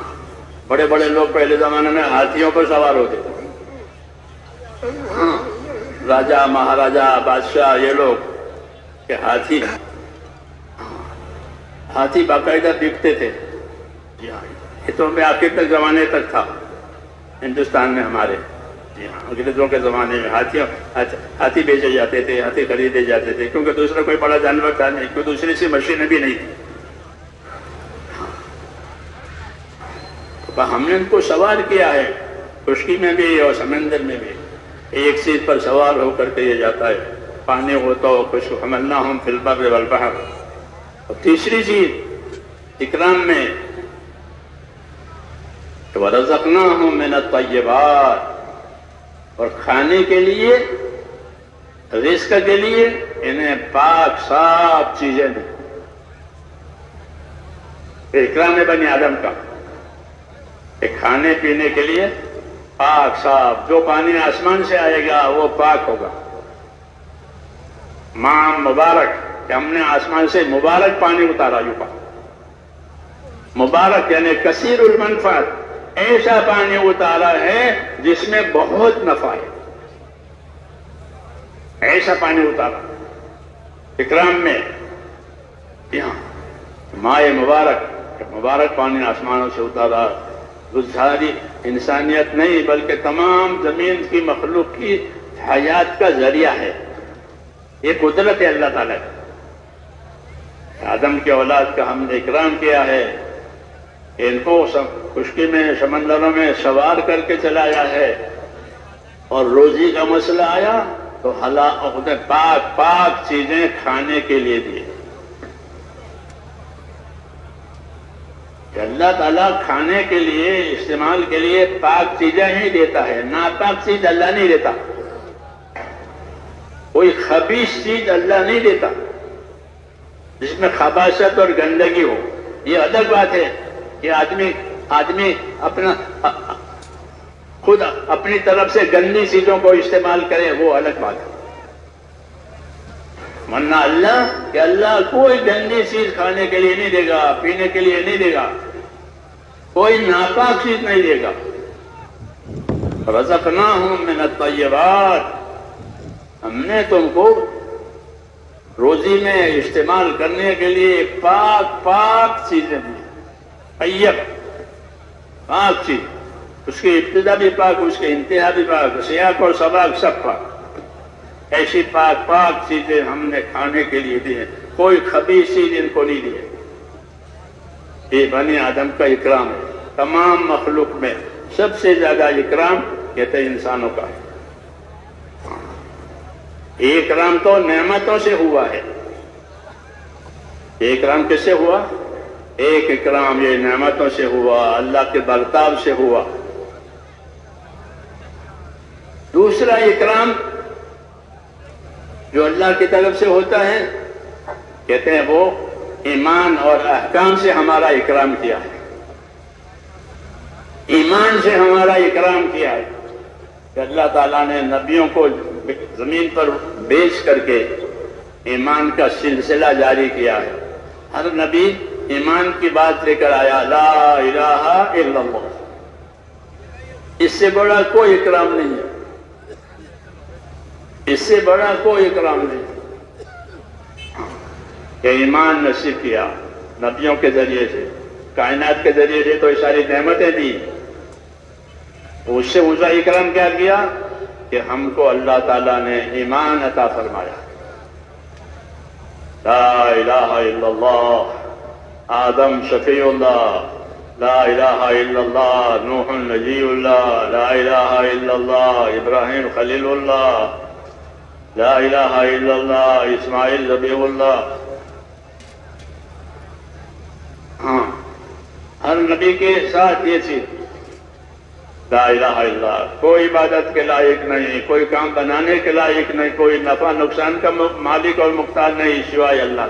بڑے بڑے لوگ پہلے زمانے میں ہاتھیوں پر سوار ہوتے تھے۔ ہاں، راجہ مہاراجہ بادشاہ یہ لوگ کہ ہاتھی باقاعدہ بکتے تھے۔ یہ تو میں آخر تک زمانے تک تھا ہندوستان میں ہمارے، جی ہاں، انگریزوں کے زمانے میں ہاتھی بیچے جاتے تھے، ہاتھی خریدے جاتے تھے، کیونکہ دوسرا کوئی بڑا جانور تھا نہیں، کوئی دوسری سی مشینیں بھی نہیں تھی۔ ہم نے ان کو سوار کیا ہے، خشکی میں بھی اور سمندر میں بھی، ایک چیز پر سوار ہو کر کے یہ جاتا ہے، پانی ہوتا ہو خشک، حملناہم فی البر والبحر۔ اور تیسری چیز اکرام میں وَرَزَقْنَاهُم مِّنَ الطَّيِّبَاتِ، اور کھانے کے لیے، رزق کے لیے انہیں پاک صاف چیزیں دیں۔ اکرام بنی آدم کا کہ کھانے پینے کے لیے پاک صاف، جو پانی آسمان سے آئے گا وہ پاک ہوگا، ماء مبارک، کہ ہم نے آسمان سے مبارک پانی اتارا، مبارک یعنی کثیر المنفعت، ایسا پانی اتارا ہے جس میں بہت نفع ہے، ایسا پانی اتارا اکرام میں۔ یہاں مائے مبارک پانی آسمانوں سے اتارا، ساری انسانیت نہیں بلکہ تمام زمین کی مخلوق کی حیات کا ذریعہ ہے، یہ قدرت ہے اللہ تعالیٰ کی۔ آدم کے اولاد کا ہم نے اکرام کیا ہے، ان کو خشکی میں سمندروں میں سوار کر کے چلایا ہے، اور روزی کا مسئلہ آیا تو حلال پاک پاک چیزیں کھانے کے لیے دیے کہ اللہ تعالیٰ کھانے کے لیے استعمال کے لیے پاک چیزیں ہی دیتا ہے، ناپاک چیز اللہ نہیں دیتا، کوئی خبیث چیز اللہ نہیں دیتا جس میں خباثت اور گندگی ہو۔ یہ الگ بات ہے کہ آدمی اپنا خود اپنی طرف سے گندی چیزوں کو استعمال کرے، وہ الگ بات ہے، ورنہ اللہ کوئی گندی چیز کھانے کے لیے نہیں دے گا، پینے کے لیے نہیں دے گا، کوئی ناپاک چیز نہیں دے گا۔ رزقناہم من الطیبات، ہم نے تم کو روزی میں استعمال کرنے کے لیے پاک پاک چیزیں دی، طیب پاک چیز، اس کی ابتدا بھی پاک، اس کی انتہا بھی پاک، سیاق اور سباق سب پاک، ایسی پاک پاک چیزیں ہم نے کھانے کے لیے دی ہیں، کوئی خبیث چیز ان کو نہیں دی ہے۔ یہ بنی آدم کا اکرام ہے، تمام مخلوق میں سب سے زیادہ اکرام کہتے ہیں انسانوں کا ہے۔ یہ اکرام تو نعمتوں سے ہوا ہے۔ یہ اکرام کس سے ہوا؟ ایک اکرام یہ نعمتوں سے ہوا، اللہ کے برتاؤ سے ہوا۔ دوسرا اکرام جو اللہ کی طرف سے ہوتا ہے کہتے ہیں وہ ایمان اور احکام سے ہمارا اکرام کیا ہے، ایمان سے ہمارا اکرام کیا ہے کہ اللہ تعالیٰ نے نبیوں کو زمین پر بھیج کر کے ایمان کا سلسلہ جاری کیا ہے۔ ہر نبی ایمان کی بات لے کر آیا، لا الہ الا اللہ، اس سے بڑا کوئی اکرام نہیں ہے، اس سے بڑا کوئی اکرام نہیں کہ ایمان نصیب کیا نبیوں کے ذریعے سے، کائنات کے ذریعے سے تو یہ ساری نعمتیں دی، اس سے اونچا اکرام کیا کیا کہ ہم کو اللہ تعالیٰ نے ایمان عطا فرمایا۔ لا الہ الا اللہ آدم شفیع اللہ، لا الہ الا اللہ نوح نجی اللہ، لا الہ الا اللہ ابراہیم خلیل اللہ، لا الہ الا اللہ اسماعیل ذبیح اللہ۔ ہاں، ہر نبی کے ساتھ یہ چیز، لا الہ الا اللہ، کوئی عبادت کے لائق نہیں، کوئی کام بنانے کے لائق نہیں، کوئی نفع نقصان کا مالک اور مختار نہیں سوائے اللہ۔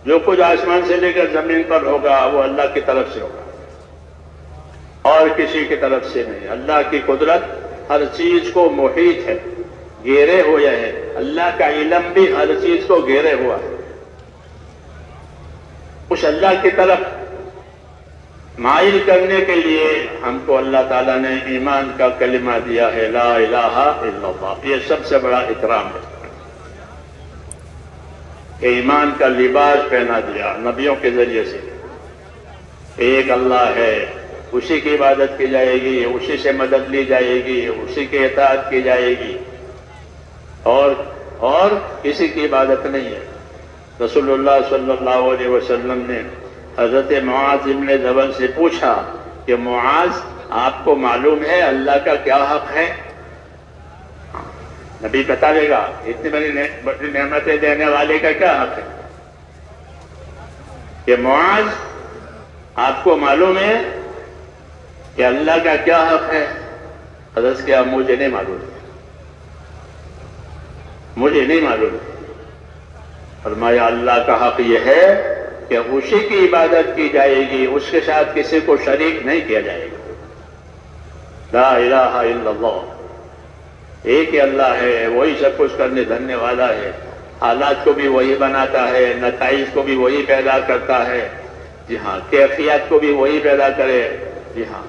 جو کچھ آسمان سے لے کر زمین پر ہوگا وہ اللہ کی طرف سے ہوگا اور کسی کی طرف سے نہیں۔ اللہ کی قدرت ہر چیز کو محیط ہے، گھیرے ہوئے ہے، اللہ کا علم بھی ہر چیز کو گھیرے ہوا ہے۔ اس اللہ کی طرف مائل کرنے کے لیے ہم کو اللہ تعالیٰ نے ایمان کا کلمہ دیا ہے، لا الہ الا اللہ، یہ سب سے بڑا اکرام ہے کہ ایمان کا لباس پہنا دیا نبیوں کے ذریعے سے۔ ایک اللہ ہے، اسی کی عبادت کی جائے گی، اسی سے مدد لی جائے گی، اسی کی اطاعت کی جائے گی، اور کسی کی عبادت نہیں ہے۔ رسول اللہ صلی اللہ علیہ وسلم نے حضرت معاذ بن جبل سے پوچھا کہ معاذ آپ کو معلوم ہے اللہ کا کیا حق ہے؟ نبی بتا دے گا اتنی بڑی نعمتیں دینے والے کا کیا حق ہے؟ کہ معاذ آپ کو معلوم ہے کہ اللہ کا کیا حق ہے؟ حضرت کیا مجھے نہیں معلوم، مجھے نہیں معلوم۔ فرمایا اللہ کا حق یہ ہے کہ اسی کی عبادت کی جائے گی، اس کے ساتھ کسی کو شریک نہیں کیا جائے گا۔ لا الہ الا اللہ، ایک ہی اللہ ہے، وہی سب کچھ کرنے دھرنے والا ہے، حالات کو بھی وہی بناتا ہے، نتائج کو بھی وہی پیدا کرتا ہے، جی ہاں، کیفیت کو بھی وہی پیدا کرے، جی ہاں،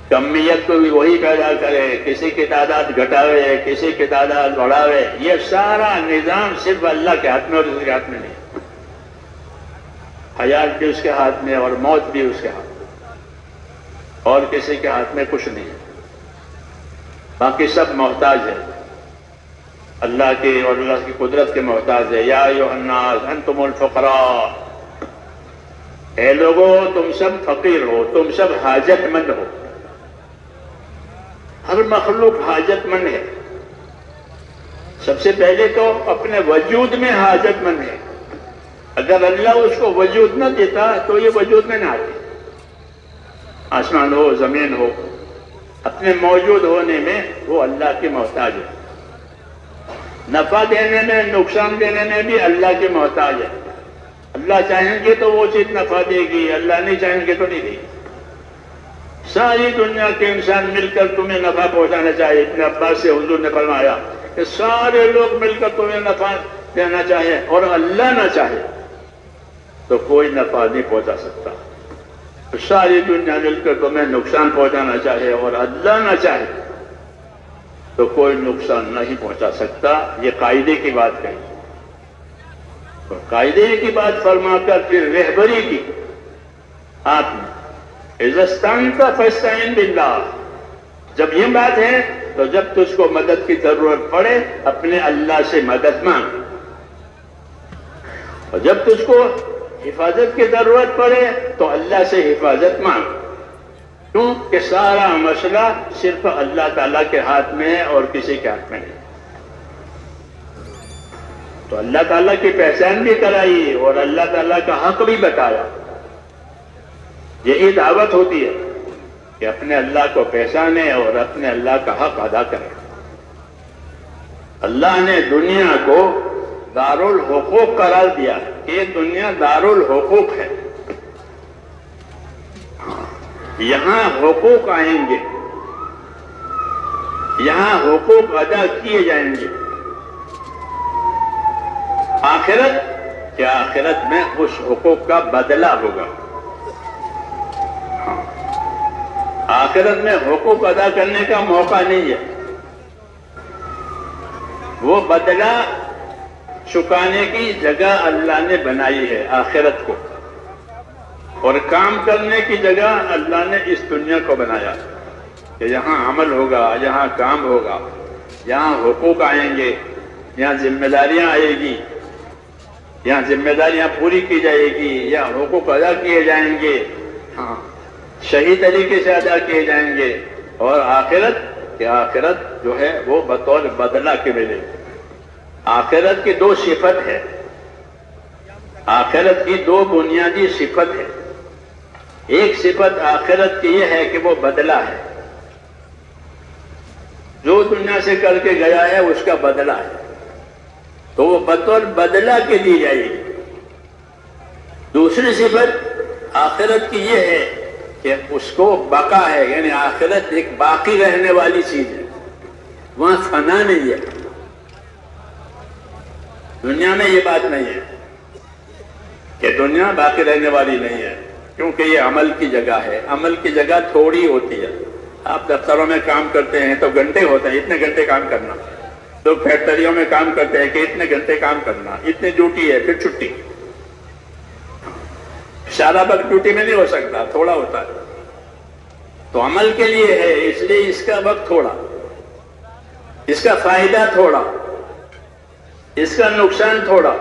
کمیت کو بھی وہی پیدا کرے، کسی کی تعداد گھٹاوے کسی کی تعداد بڑھاوے، یہ سارا نظام صرف اللہ کے ہاتھ میں اور اس کے ہاتھ میں نہیں۔ حیات بھی اس کے ہاتھ میں اور موت بھی اس کے ہاتھ میں، اور کسی کے ہاتھ میں کچھ نہیں ہے، باقی سب محتاج ہے اللہ کی اور اللہ کی قدرت کے محتاج ہے۔ یا ایھا الناس انتم الفقراء، اے لوگو تم سب فقیر ہو، تم سب حاجت مند ہو، ہر مخلوق حاجت مند ہے، سب سے پہلے تو اپنے وجود میں حاجت مند ہے. اگر اللہ اس کو وجود نہ دیتا تو یہ وجود میں نہ آتی. آسمان ہو زمین ہو، اپنے موجود ہونے میں وہ اللہ کے محتاج ہے. نفع دینے میں نقصان دینے میں بھی اللہ کے محتاج ہے. اللہ چاہیں گے تو وہ چیز نفع دے گی، اللہ نہیں چاہیں گے تو نہیں دے گی. ساری دنیا کے انسان مل کر تمہیں نفع پہنچانا چاہیے. ابن عباس سے حضور نے فرمایا کہ سارے لوگ مل کر تمہیں نفع دینا چاہے اور اللہ نہ چاہے تو کوئی نفع نہیں پہنچا سکتا. ساری دنیا مل کر تمہیں نقصان پہنچانا چاہے اور اللہ نہ چاہے تو کوئی نقصان نہیں پہنچا سکتا. یہ قاعدے کی بات کہی. اور قاعدے کی بات فرما کر پھر رہبری کی آپ نے اذا استعنت فاستعن باللہ. جب یہ بات ہے تو جب تجھ کو مدد کی ضرورت پڑے اپنے اللہ سے مدد مانگ، اور جب تجھ کو حفاظت کی ضرورت پڑے تو اللہ سے حفاظت مانگ. کیوں کہ سارا مسئلہ صرف اللہ تعالیٰ کے ہاتھ میں ہے اور کسی کے ہاتھ میں نہیں. تو اللہ تعالیٰ کی پہچان بھی کرائی اور اللہ تعالیٰ کا حق بھی بتایا. یہی دعوت ہوتی ہے کہ اپنے اللہ کو پہچانے اور اپنے اللہ کا حق ادا کرے. اللہ نے دنیا کو دارالحقوق قرار دیا کہ یہ دنیا دارالحقوق ہے. یہاں حقوق آئیں گے، یہاں حقوق ادا کیے جائیں گے. آخرت کہ آخرت میں اس حقوق کا بدلہ ہوگا. آخرت میں حقوق ادا کرنے کا موقع نہیں ہے. وہ بدلہ چکانے کی جگہ اللہ نے بنائی ہے آخرت کو، اور کام کرنے کی جگہ اللہ نے اس دنیا کو بنایا کہ یہاں عمل ہوگا، یہاں کام ہوگا، یہاں حقوق آئیں گے، یہاں ذمہ داریاں آئے گی، یہاں ذمہ داریاں پوری کی جائے گی، یہاں حقوق ادا کیے جائیں گے، ہاں صحیح طریقے سے ادا کیے جائیں گے. اور آخرت کہ آخرت جو ہے وہ بطور بدلہ کے ملے. آخرت کی دو صفت ہے، آخرت کی دو بنیادی صفت ہے. ایک صفت آخرت کی یہ ہے کہ وہ بدلہ ہے، جو دنیا سے کر کے گیا ہے اس کا بدلہ ہے تو وہ بطور بدلہ کے دی جائے گی. دوسری صفت آخرت کی یہ ہے کہ اس کو بقا ہے، یعنی آخرت ایک باقی رہنے والی چیز ہے، وہاں فنا نہیں ہے. دنیا میں یہ بات نہیں ہے کہ دنیا باقی رہنے والی نہیں ہے، کیونکہ یہ عمل کی جگہ ہے. عمل کی جگہ تھوڑی ہوتی ہے. آپ دفتروں میں کام کرتے ہیں تو گھنٹے ہوتے ہیں، اتنے گھنٹے کام کرنا. لوگ فیکٹریوں میں کام کرتے ہیں کہ اتنے گھنٹے کام کرنا، اتنی ڈیوٹی ہے، پھر چھٹی. سارا وقت ڈیوٹی میں نہیں ہو سکتا، تھوڑا ہوتا ہے. تو عمل کے لیے ہے، اس لیے اس کا وقت تھوڑا، اس کا فائدہ تھوڑا، اس کا نقصان تھوڑا،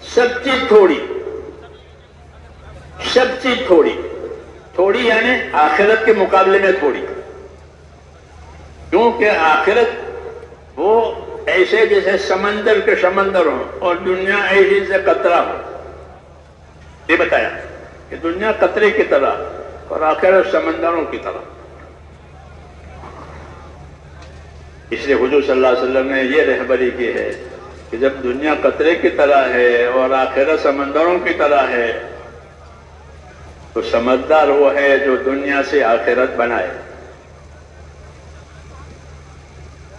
سب چیز تھوڑی، سب چیز تھوڑی. تھوڑی یعنی آخرت کے مقابلے میں تھوڑی. کیونکہ آخرت وہ ایسے جیسے سمندر کے سمندر ہوں اور دنیا ایسی سے قطرہ ہو. یہ بتایا کہ دنیا قطرے کی طرح اور آخرت سمندروں کی طرح. اس لیے حضور صلی اللہ علیہ وسلم نے یہ رہبری کی ہے کہ جب دنیا قطرے کی طرح ہے اور آخرت سمندروں کی طرح ہے تو سمجھدار وہ ہے جو دنیا سے آخرت بنائے،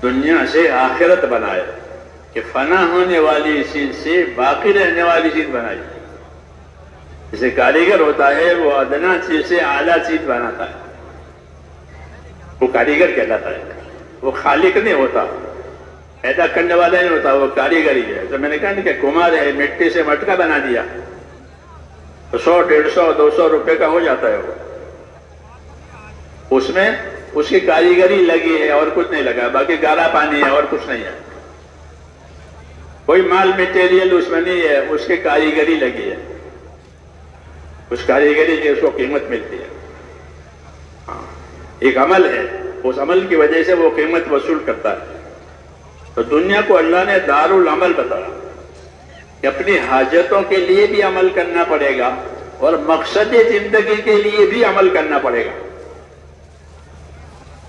دنیا سے آخرت بنائے، کہ فنا ہونے والی چیز سے باقی رہنے والی چیز بنائی. جیسے کاریگر ہوتا ہے وہ ادنا چیز سے اعلیٰ چیز بناتا ہے، وہ کاریگر کہلاتا ہے. وہ خالق نہیں ہوتا، پیدا کرنے والا نہیں ہوتا، وہ کاریگر ہی ہے. تو میں نے کہا کہ کمار ہے، مٹی سے مٹکا بنا دیا تو 100 150 200 روپے کا ہو جاتا ہے. وہ اس میں اس کی کاریگری لگی ہے اور کچھ نہیں لگا، باقی گارا پانی ہے اور کچھ نہیں ہے. کوئی مال میٹیریل اس میں نہیں ہے، اس کی کاریگری لگی ہے. اس کاریگری کی اس کو قیمت ملتی ہے. ایک عمل ہے، اس عمل کی وجہ سے وہ قیمت وصول کرتا ہے. تو دنیا کو اللہ نے دار العمل بتایا کہ اپنی حاجتوں کے لیے بھی عمل کرنا پڑے گا اور مقصد زندگی کے لیے بھی عمل کرنا پڑے گا.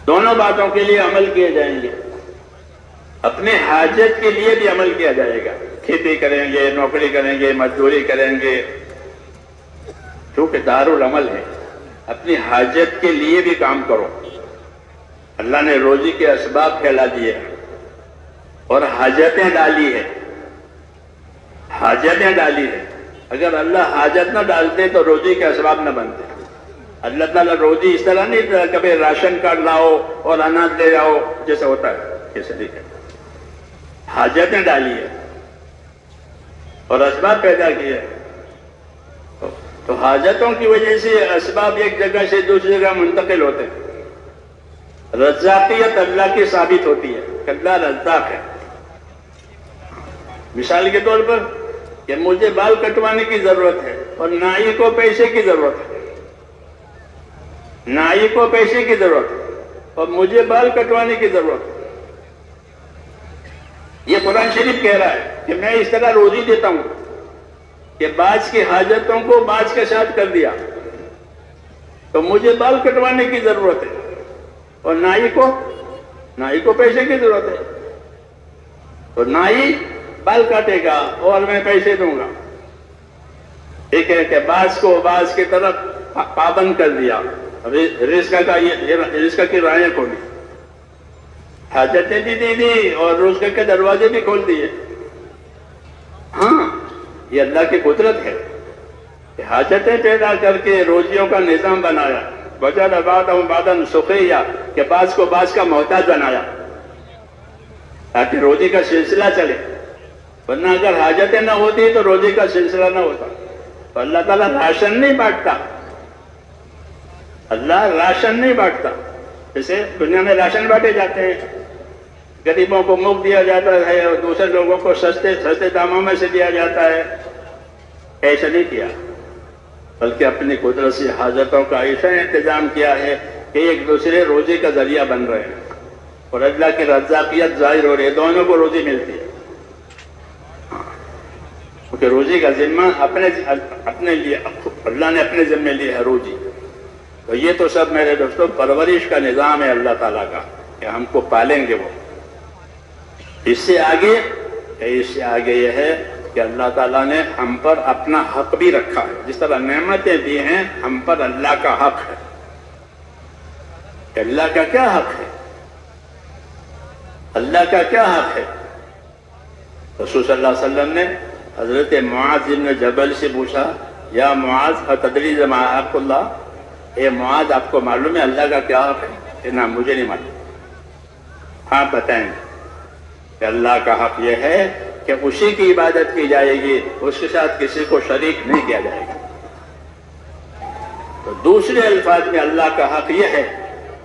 دونوں باتوں کے لیے عمل کیے جائیں گے. اپنے حاجت کے لیے بھی عمل کیا جائے گا. کھیتی کریں گے, نوکری کریں گے, مزدوری کریں گے, کیونکہ دار العمل ہے. اپنی حاجت کے لیے بھی کام کرو. اللہ نے روزی کے اسباب پھیلا دیے اور حاجتیں ڈالی ہے. حاجتیں ڈالی ہے. اگر اللہ حاجت نہ ڈالتے تو روزی کے اسباب نہ بنتے. اللہ تعالیٰ روزی اس طرح نہیں کبھی راشن کارڈ لاؤ اور اناج لے جاؤ جیسے ہوتا ہے, کیسے نہیں ہے. حاجتیں ڈالی ہے اور اسباب پیدا کیے. تو حاجتوں کی وجہ سے اسباب ایک جگہ سے دوسری جگہ منتقل ہوتے ہیں. رزاقیت اللہ کی ثابت ہوتی ہے کہ اللہ رزاق ہے. مثال کے طور پر کہ مجھے بال کٹوانے کی ضرورت ہے اور نائی کو پیسے کی ضرورت ہے. نائی کو پیسے کی ضرورت ہے اور مجھے بال کٹوانے کی ضرورت ہے. یہ قرآن شریف کہہ رہا ہے کہ میں اس طرح روزی دیتا ہوں کہ بعض کی حاجتوں کو بعض کے ساتھ کر دیا تو مجھے بال کٹوانے کی ضرورت ہے اور نائی کو پیسے کی ضرورت ہے. تو نائی بال کاٹے گا اور میں پیسے دوں گا. ایک ہے کہ بعض کو بعض کی طرف پابند کر دیا. رزق کی راہیں کھولی, حاجتیں بھی دے دی اور رزق کے دروازے بھی کھول دیے. ہاں, یہ اللہ کی قدرت ہے کہ حاجتیں پیدا کر کے روزیوں کا نظام بنایا. وجعل بعضهم بعضا سخریا, کہ بعض کو بعض کا محتاج بنایا تاکہ روزی کا سلسلہ چلے. ورنہ اگر حاجتیں نہ ہوتی تو روزی کا سلسلہ نہ ہوتا. تو اللہ تعالیٰ راشن نہیں بانٹتا. اللہ راشن نہیں بانٹتا. جیسے دنیا میں راشن بانٹے جاتے ہیں, غریبوں کو مفت دیا جاتا ہے اور دوسرے لوگوں کو سستے داموں میں سے دیا جاتا ہے. ایسا نہیں کیا, بلکہ اپنی قدرت سے حاجتوں کا ایسا انتظام کیا ہے کہ ایک دوسرے روزی کا ذریعہ بن رہے ہیں اور اللہ کی رزاقیت ظاہر ہو رہی ہے. دونوں کو روزی ملتی ہے کیونکہ روزی کا ذمہ اپنے لیے اللہ نے اپنے ذمے لی ہے روزی. تو یہ تو سب میرے دوستوں پرورش کا نظام ہے اللہ تعالیٰ کا کہ ہم کو پالیں گے وہ. اس سے آگے یہ ہے کہ اللہ تعالیٰ نے ہم پر اپنا حق بھی رکھا ہے. جس طرح نعمتیں دی ہیں, ہم پر اللہ کا حق ہے. کہ اللہ کا کیا حق ہے؟ اللہ کا کیا حق ہے؟ رسول صلی اللہ علیہ وسلم نے حضرت معاذ بن جبل سے پوچھا, یا معاذ اتدری ما حق اللہ, اے معاذ آپ کو معلوم ہے اللہ کا کیا حق ہے؟ کہ نہ مجھے نہیں معلوم. ہاں بتائیں. کہ اللہ کا حق یہ ہے کہ اسی کی عبادت کی جائے گی, اس کے ساتھ کسی کو شریک نہیں کیا جائے گا. تو دوسرے الفاظ میں اللہ کا حق یہ ہے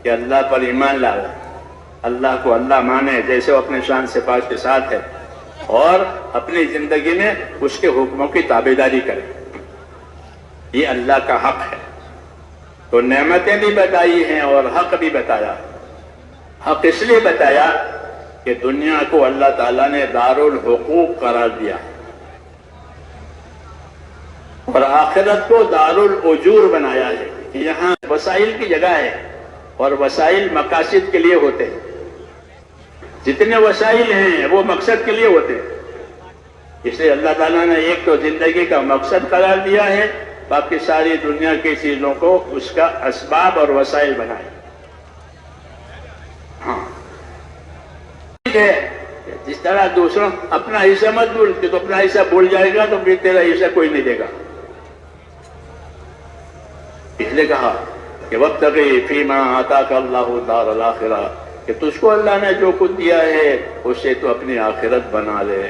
کہ اللہ پر ایمان لائے, اللہ کو اللہ مانے جیسے وہ اپنے شان صفات کے ساتھ ہے, اور اپنی زندگی میں اس کے حکموں کی تابعداری کرے. یہ اللہ کا حق ہے. تو نعمتیں بھی بتائی ہیں اور حق بھی بتایا. حق اس لیے بتایا کہ دنیا کو اللہ تعالیٰ نے دار الحقوق قرار دیا اور آخرت کو دار الاجور بنایا ہے کہ یہاں وسائل کی جگہ ہے اور وسائل مقاصد کے لیے ہوتے ہیں. جتنے وسائل ہیں وہ مقصد کے لیے ہوتے ہیں. اس لیے اللہ تعالیٰ نے ایک تو زندگی کا مقصد قرار دیا ہے, باقی ساری دنیا کی چیزوں کو اس کا اسباب اور وسائل بنائے. ہاں, جس طرح دوسروں اپنا حصہ مت بھول, کہ تو اپنا حصہ بھول جائے گا تو پھر تیرا حصہ کوئی نہیں دے گا. اس لیے کہا کہ وابتغی فیما آتاک اللہ دار الآخرہ, کہ تجھ کو اللہ نے جو کچھ دیا ہے اس سے تو اپنی آخرت بنا لے.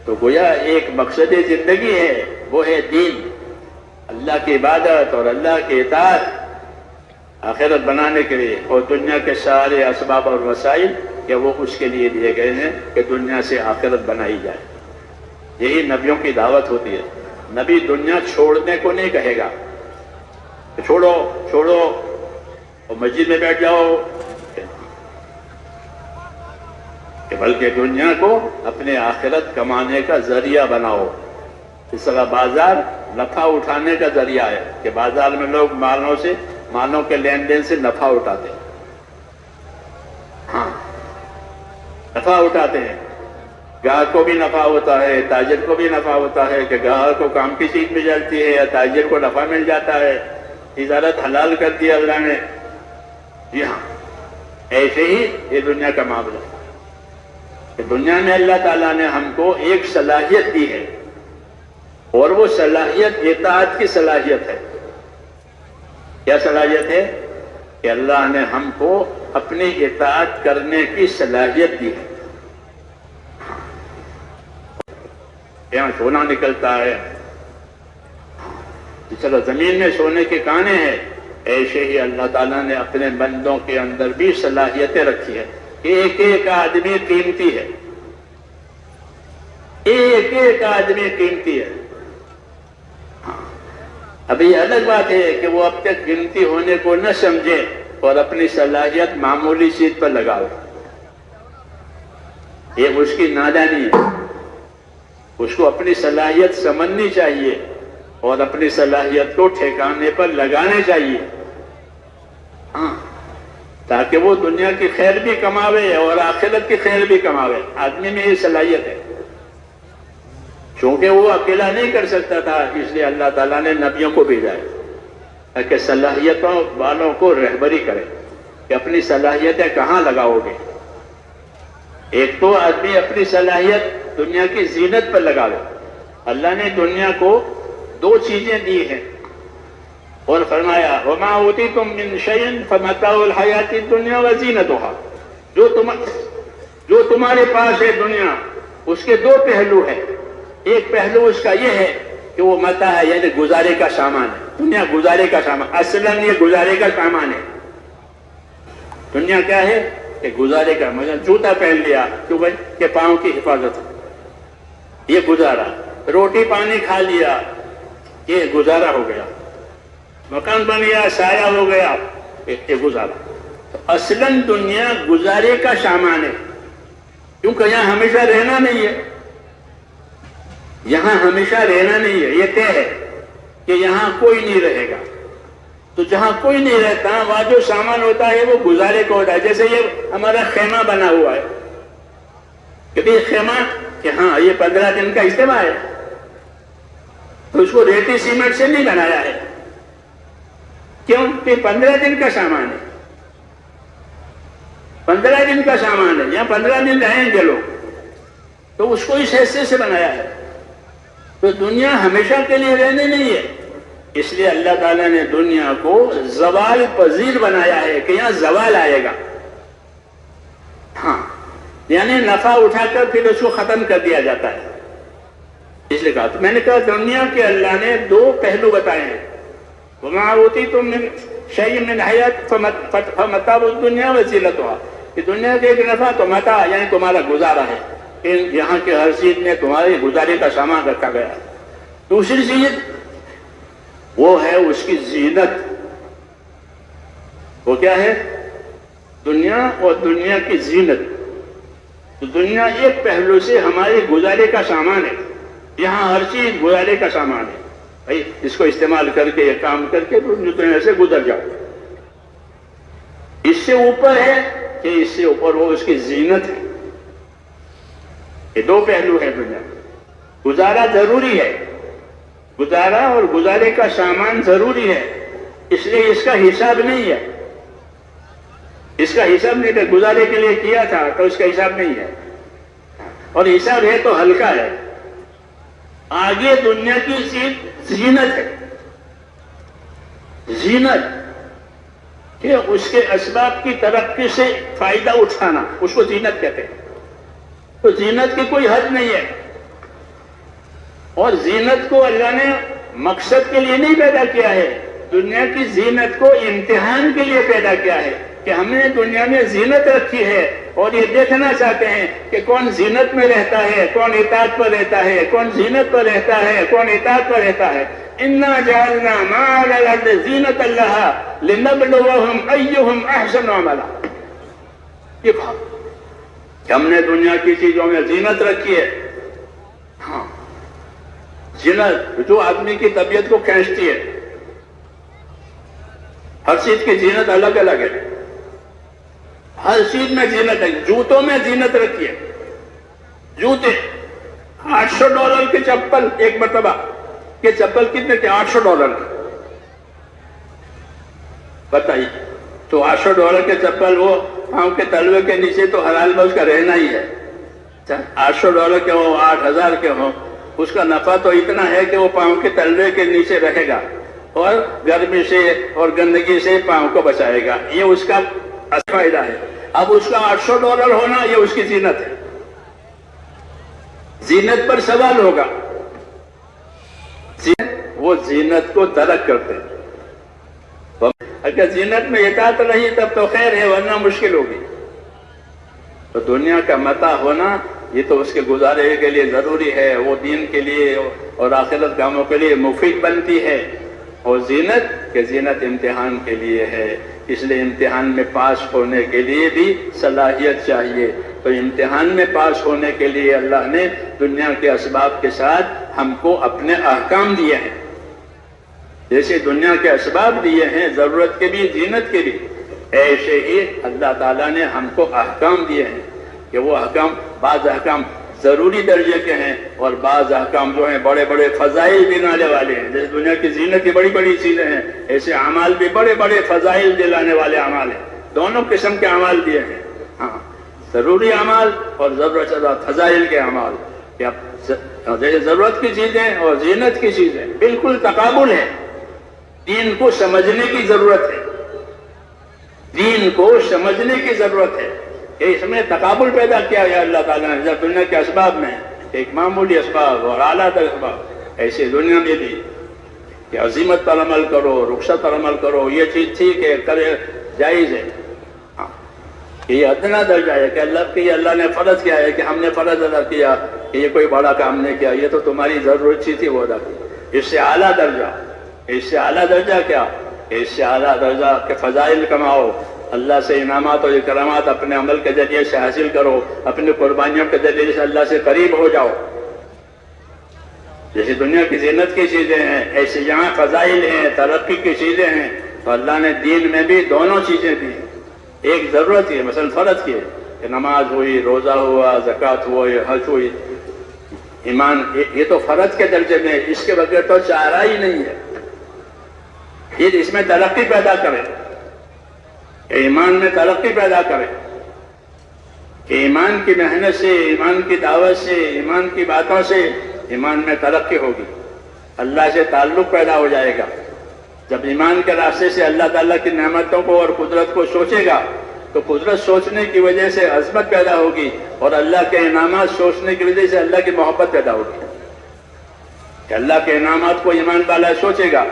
تو گویا ایک مقصد زندگی ہے, وہ ہے دین, اللہ کی عبادت اور اللہ کی اطاعت آخرت بنانے کے لیے. اور دنیا کے سارے اسباب اور وسائل کہ وہ اس کے لیے دیے گئے ہیں کہ دنیا سے آخرت بنائی جائے. یہی نبیوں کی دعوت ہوتی ہے. نبی دنیا چھوڑنے کو نہیں کہے گا کہ چھوڑو اور مسجد میں بیٹھ جاؤ, کہ کہ بلکہ دنیا کو اپنے آخرت کمانے کا ذریعہ بناؤ۔ اس طرح بازار نفع اٹھانے کا ذریعہ ہے کہ بازار میں لوگ مالوں کے لین دین سے نفع اٹھاتے ہیں، ہاں نفع اٹھاتے ہیں۔ گاہک کو بھی نفع ہوتا ہے، تاجر کو بھی نفع ہوتا ہے کہ گاہک کو کام کی چیز مل جاتی ہے یا تاجر کو نفع مل جاتا ہے، تجارت حلال کر دیا اللہ نے۔ جی ہاں، ایسے ہی یہ دنیا کا معاملہ ہے کہ دنیا میں اللہ تعالیٰ نے ہم کو ایک صلاحیت دی ہے، اور وہ صلاحیت اطاعت کی صلاحیت ہے۔ کیا صلاحیت ہے؟ کہ اللہ نے ہم کو اپنی اطاعت کرنے کی صلاحیت دی ہے۔ یہاں سونا نکلتا ہے، جس طرح زمین میں سونے کے کانے ہیں، ایسے ہی اللہ تعالیٰ نے اپنے بندوں کے اندر بھی صلاحیتیں رکھی ہے۔ ایک ایک آدمی قیمتی ہے، ایک ایک آدمی قیمتی ہے۔ اب یہ الگ بات ہے کہ وہ اب تک قیمتی ہونے کو نہ سمجھے اور اپنی صلاحیت معمولی چیز پر لگاؤ، یہ اس کی نادانی ہے۔ اس کو اپنی صلاحیت سمجھنی چاہیے اور اپنی صلاحیت کو ٹھکانے پر لگانے چاہیے، ہاں، تاکہ وہ دنیا کی خیر بھی کماوے اور آخرت کی خیر بھی کماوے۔ آدمی میں یہ صلاحیت ہے، چونکہ وہ اکیلا نہیں کر سکتا تھا، اس لیے اللہ تعالیٰ نے نبیوں کو بھیجا ہے تاکہ صلاحیتوں والوں کو رہبری کرے کہ اپنی صلاحیتیں کہاں لگاؤ گے۔ ایک تو آدمی اپنی صلاحیت دنیا کی زینت پر لگا لے۔ اللہ نے دنیا کو دو چیزیں دی ہیں اور فرمایا وَمَا أُوتِيتُم مِّن شَيْءٍ فَمَتَاعُ الْحَيَاةِ الدُّنْيَا وَزِينَتُهَا، جو تمہارے پاس ہے دنیا، اس کے دو پہلو ہیں۔ ایک پہلو اس کا یہ ہے کہ وہ متاع ہے، یعنی گزارے کا سامان ہے۔ دنیا گزارے کا سامان، اصلاً یہ گزارے کا سامان ہے۔ دنیا کیا ہے کہ گزارے کا، مثلا جوتا پہن لیا کیوں بھائی کہ پاؤں کی حفاظت ہو، یہ گزارا۔ روٹی پانی کھا لیا، یہ گزارا ہو گیا۔ مکان بن گیا، سایہ ہو گیا، یہ گزارا۔ تو اصلاً دنیا گزارے کا سامان ہے، کیونکہ یہاں ہمیشہ رہنا نہیں ہے، یہاں ہمیشہ رہنا نہیں ہے، یہ طے ہے کہ یہاں کوئی نہیں رہے گا۔ تو جہاں کوئی نہیں رہتا وہاں جو سامان ہوتا ہے وہ گزارے کا ہوتا ہے۔ جیسے یہ ہمارا خیمہ بنا ہوا ہے، کہ یہ خیمہ کہ ہاں یہ 15 دن کا استعمال ہے، تو اس کو ریتی سیمنٹ سے نہیں بنایا ہے، کیوں کہ 15 دن کا سامان ہے، 15 دن کا سامان ہے، یہاں 15 دن رہیں گے لوگ، تو اس کو اس حیثیت سے بنایا ہے۔ تو دنیا ہمیشہ کے لیے رہنے نہیں ہے، اس لیے اللہ تعالیٰ نے دنیا کو زوال پذیر بنایا ہے کہ یہاں زوال آئے گا، ہاں، یعنی نفع اٹھا کر پھر اس کو ختم کر دیا جاتا ہے۔ اس لیے کہا، تو میں نے کہا دنیا کے اللہ نے دو پہلو بتائے ہیں، وَمَا أُوتِيتُم مِّن شَيْءٍ مِّنْ حَيَاةٍ فَمَتَاعُ الدُّنْيَا وَزِينَتُهَا، کہ دنیا کے ایک نفع تو متاع یعنی تمہارا گزارا ہے، یہاں کے ہر چیز میں تمہارے گزارے کا سامان رکھا گیا ہے۔ دوسری چیز وہ ہے اس کی زینت۔ وہ کیا ہے؟ دنیا اور دنیا کی زینت۔ تو دنیا ایک پہلو سے ہمارے گزارے کا سامان ہے، یہاں ہر چیز گزارے کا سامان ہے، بھائی اس کو استعمال کر کے یہ کام کر کے دنیا سے گزر جاؤ۔ اس سے اوپر ہے کہ اس سے اوپر وہ اس کی زینت ہے۔ یہ دو پہلو ہے دنیا۔ گزارا ضروری ہے، گزارا اور گزارے کا سامان ضروری ہے، اس لیے اس کا حساب نہیں ہے، اس کا حساب نہیں ہے۔ گزارے کے لیے کیا تھا تو اس کا حساب نہیں ہے، اور حساب ہے تو ہلکا ہے۔ آگے دنیا کی زینت ہے، زینت کہ اس کے اسباب کی ترقی سے فائدہ اٹھانا، اس کو زینت کہتے ہیں۔ تو زینت کی کوئی حد نہیں ہے، اور زینت کو اللہ نے مقصد کے لیے نہیں پیدا کیا ہے، دنیا کی زینت کو امتحان کے لیے پیدا کیا ہے کہ ہم نے دنیا میں زینت رکھی ہے اور یہ دیکھنا چاہتے ہیں کہ کون زینت میں رہتا ہے، کون اطاعت پر رہتا ہے، کون زینت پر رہتا ہے، کون اطاعت پر رہتا ہے۔ اِنَّا جَعَلْنَا مَا عَلَى الْأَرْضِ زِينَةً لَهَا لِنَبْلُوَهُمْ أَيُّهُمْ أَحْسَنُ عَمَلًا۔ یہ کہا کہ ہم نے دنیا کی چیزوں میں زینت رکھی ہے. ہاں، زینت جو آدمی کی طبیعت کو کھینچتی ہے. ہر چیز کی زینت الگ الگ ہے. ہر چیز میں زینت ہے. جوتوں میں زینت رکھی ہے. جوتے $800 کے چپل ایک مرتبہ کے چپل کتنے کے؟ $800 کے. بتائیے تو $800 کے چپل وہ پاؤں کے تلوے کے نیچے تو حلال میں اس کا رہنا ہی ہے. $800 کے ہوں 8,000 کے ہوں، اس کا نفع تو اتنا ہے کہ وہ پاؤں کے تلوے کے نیچے رہے گا اور گرمی سے اور گندگی سے پاؤں کو بچائے گا. یہ اس کا فائدہ ہے. اب اس کا $800 ہونا یہ اس کی زینت ہے. زینت پر سوال ہوگا. وہ زینت کو ترک کرتے ہیں. اگر زینت میں اطاعت نہیں تب تو خیر ہے، ورنہ مشکل ہوگی. تو دنیا کا متاع ہونا یہ تو اس کے گزارے کے لیے ضروری ہے. وہ دین کے لیے اور آخرت کاموں کے لیے مفید بنتی ہے. اور زینت امتحان کے لیے ہے. اس لیے امتحان میں پاس ہونے کے لیے بھی صلاحیت چاہیے. تو امتحان میں پاس ہونے کے لیے اللہ نے دنیا کے اسباب کے ساتھ ہم کو اپنے احکام دیے ہیں. جیسے دنیا کے اسباب دیے ہیں ضرورت کے بھی زینت کے بھی، ایسے ہی اللہ تعالیٰ نے ہم کو احکام دیے ہیں کہ وہ احکام، بعض احکام ضروری درجے کے ہیں اور بعض احکام جو ہیں بڑے بڑے فضائل دلانے والے ہیں. جیسے دنیا کی زینت کی بڑی بڑی چیزیں ہیں، ایسے اعمال بھی بڑے بڑے فضائل دلانے والے اعمال ہیں. دونوں قسم کے اعمال دیے ہیں. ہاں، ضروری اعمال اور ضرورت فضائل کے اعمال. جیسے ضرورت کی چیزیں اور زینت کی چیزیں بالکل تقابل ہے. دین کو سمجھنے کی ضرورت ہے. دین کو سمجھنے کی ضرورت ہے کہ اس میں تقابل پیدا کیا ہے اللہ تعالیٰ نے. جب دنیا کے اسباب میں ایک معمولی اسباب اور اعلیٰ تر اسباب، ایسے دنیا میں بھی کہ عزیمت پر عمل کرو، رخصت پر عمل کرو. یہ چیز ٹھیک ہے، کرے، جائز ہے. ہاں، یہ ادنا درجہ ہے کہ اللہ نے فرض کیا ہے کہ ہم نے فرض ادا کیا، کہ یہ کوئی بڑا کام نہیں کیا، یہ تو تمہاری ضرورت چیز تھی وہ ادا کی. اس سے اعلیٰ درجہ، اس سے اعلیٰ درجہ کیا؟ اس سے اعلیٰ درجہ کہ فضائل کماؤ، اللہ سے انعامات اور اکرامات اپنے عمل کے ذریعے سے حاصل کرو، اپنی قربانیوں کے ذریعے سے اللہ سے قریب ہو جاؤ. جیسے دنیا کی زینت کی چیزیں ہیں ایسے یہاں فضائل ہیں، ترقی کی چیزیں ہیں. تو اللہ نے دین میں بھی دونوں چیزیں دی. ایک ضرورت ہے، مثلا فرض کی کہ نماز ہوئی، روزہ ہوا، زکوٰۃ ہوئی، حج ہوئی، ایمان، یہ تو فرض کے درجے میں. اس کے بغیر تو چارہ ہی نہیں ہے. یہ اس میں ترقی پیدا کرے، ایمان میں ترقی پیدا کرے کہ ایمان کی محنت سے، ایمان کی دعوت سے، ایمان کی باتوں سے ایمان میں ترقی ہوگی. اللہ سے تعلق پیدا ہو جائے گا. جب ایمان کے راستے سے اللہ تعالیٰ کی نعمتوں کو اور قدرت کو سوچے گا تو قدرت سوچنے کی وجہ سے عظمت پیدا ہوگی، اور اللہ کے انعامات سوچنے کی وجہ سے اللہ کی محبت پیدا ہوگی. کہ اللہ کے انعامات کو ایمان والا سوچے گا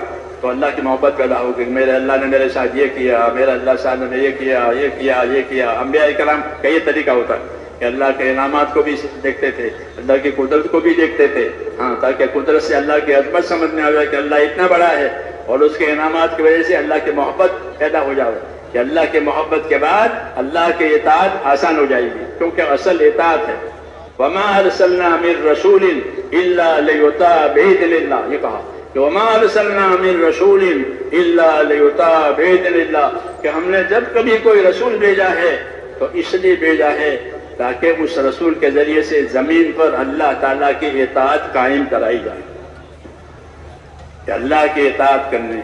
تو اللہ کی محبت پیدا ہوگی. میرے اللہ نے میرے ساتھ یہ کیا، میرا اللہ صاحب نے یہ کیا، یہ کیا، یہ کیا. انبیاء کرام کا یہ طریقہ ہوتا ہے کہ اللہ کے انعامات کو بھی دیکھتے تھے، اللہ کی قدرت کو بھی دیکھتے تھے. ہاں، تاکہ قدرت سے اللہ کی عظمت سمجھ میں آ جائے کہ اللہ اتنا بڑا ہے، اور اس کے انعامات کی وجہ سے اللہ کی محبت پیدا ہو جائے کہ اللہ کی محبت کے بعد اللہ کی اطاعت آسان ہو جائے گی، کیونکہ اصل اطاعت ہے. وَمَا أَرْسَلْنَا مِن رَّسُولٍ إِلَّا لِيُطَاعَ بِإِذْنِ اللَّهِ. یہ کہا کہ وَمَا أَرْسَلْنَا مِن رَّسُولٍ إِلَّا لِيُطَاعَ بِإِذْنِ اللَّهِ، کہ ہم نے جب کبھی کوئی رسول بھیجا ہے تو اس لیے بھیجا ہے تاکہ اس رسول کے ذریعے سے زمین پر اللہ تعالیٰ کی اطاعت قائم کرائی جائے. کہ اللہ کی اطاعت کرنے،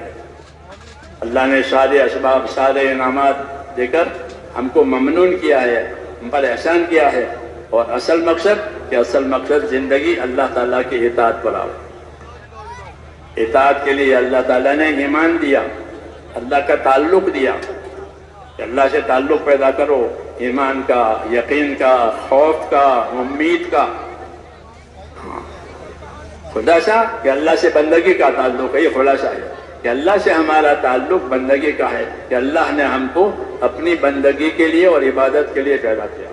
اللہ نے سارے اسباب، سارے انعامات دے کر ہم کو ممنون کیا ہے، ہم پر احسان کیا ہے. اور اصل مقصد زندگی اللہ تعالیٰ کی اطاعت پر آؤ. اطاعت کے لیے اللہ تعالیٰ نے ایمان دیا، اللہ کا تعلق دیا کہ اللہ سے تعلق پیدا کرو، ایمان کا، یقین کا، خوف کا، امید کا. خلاصہ کہ اللہ سے بندگی کا تعلق ہے. یہ خلاصہ ہے کہ اللہ سے ہمارا تعلق بندگی کا ہے کہ اللہ نے ہم کو اپنی بندگی کے لیے اور عبادت کے لیے پیدا کیا.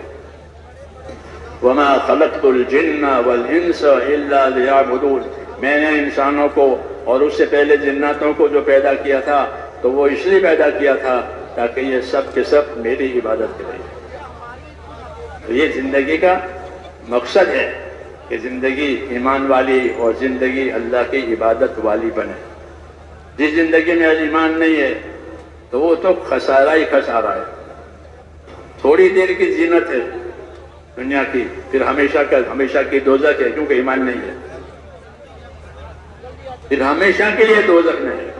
وَمَا خَلَقْتُ الْجِنَّ وَالْإِنسَ إِلَّا لِيَعْبُدُونِ. میں نے انسانوں کو اور اس سے پہلے جناتوں کو جو پیدا کیا تھا تو وہ اس لیے پیدا کیا تھا تاکہ یہ سب کے سب میری عبادت کریں. تو یہ زندگی کا مقصد ہے کہ زندگی ایمان والی اور زندگی اللہ کی عبادت والی بنے. جس زندگی میں ایمان نہیں ہے تو وہ تو خسارہ ہی خسارہ ہے. تھوڑی دیر کی زینت ہے دنیا کی، پھر ہمیشہ کی دوزخ ہے، کیونکہ ایمان نہیں ہے. پھر ہمیشہ کے لیے دوزخ نہیں ہے.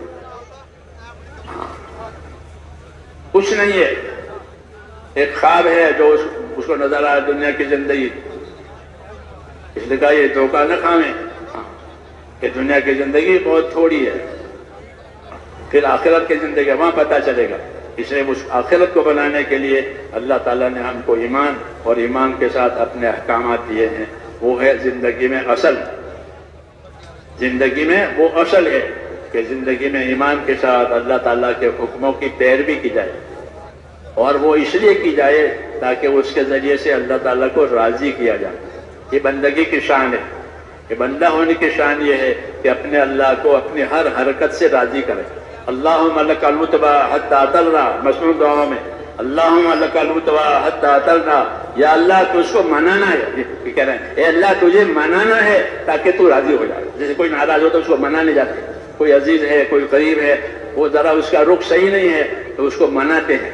کچھ نہیں ہے. ایک خواب ہے جو اس کو نظر آیا دنیا کی زندگی، اس نے کہا یہ دھوکہ نہ کھاویں کہ دنیا کی زندگی بہت تھوڑی ہے، پھر آخرت کی زندگی وہاں پتہ چلے گا. اس لیے اس آخرت کو بنانے کے لیے اللہ تعالیٰ نے ہم کو ایمان اور ایمان کے ساتھ اپنے احکامات دیے ہیں. وہ ہے زندگی میں اصل. زندگی میں وہ اصل ہے کہ زندگی میں ایمان کے ساتھ اللہ تعالیٰ کے حکموں کی پیروی کی جائے، اور وہ اس لیے کی جائے تاکہ اس کے ذریعے سے اللہ تعالیٰ کو راضی کیا جائے. یہ بندگی کی شان ہے. کہ بندہ ہونے کی شان یہ ہے کہ اپنے اللہ کو اپنی ہر حرکت سے راضی کرے. اللہم لک المتبع حتی اطلنا، مصنوع دعاؤں میں اللہم لک المتبع حتی اطلنا، یا اللہ تجھ کو منانا ہے. یہ کہہ رہے ہیں اے اللہ تجھے منانا ہے تاکہ تو راضی ہو جائے. جیسے کوئی ناراض ہو تو اس کو منانے جاتے ہیں. کوئی عزیز ہے، کوئی قریب ہے، وہ ذرا اس کا رخ صحیح نہیں ہے تو اس کو مناتے ہیں.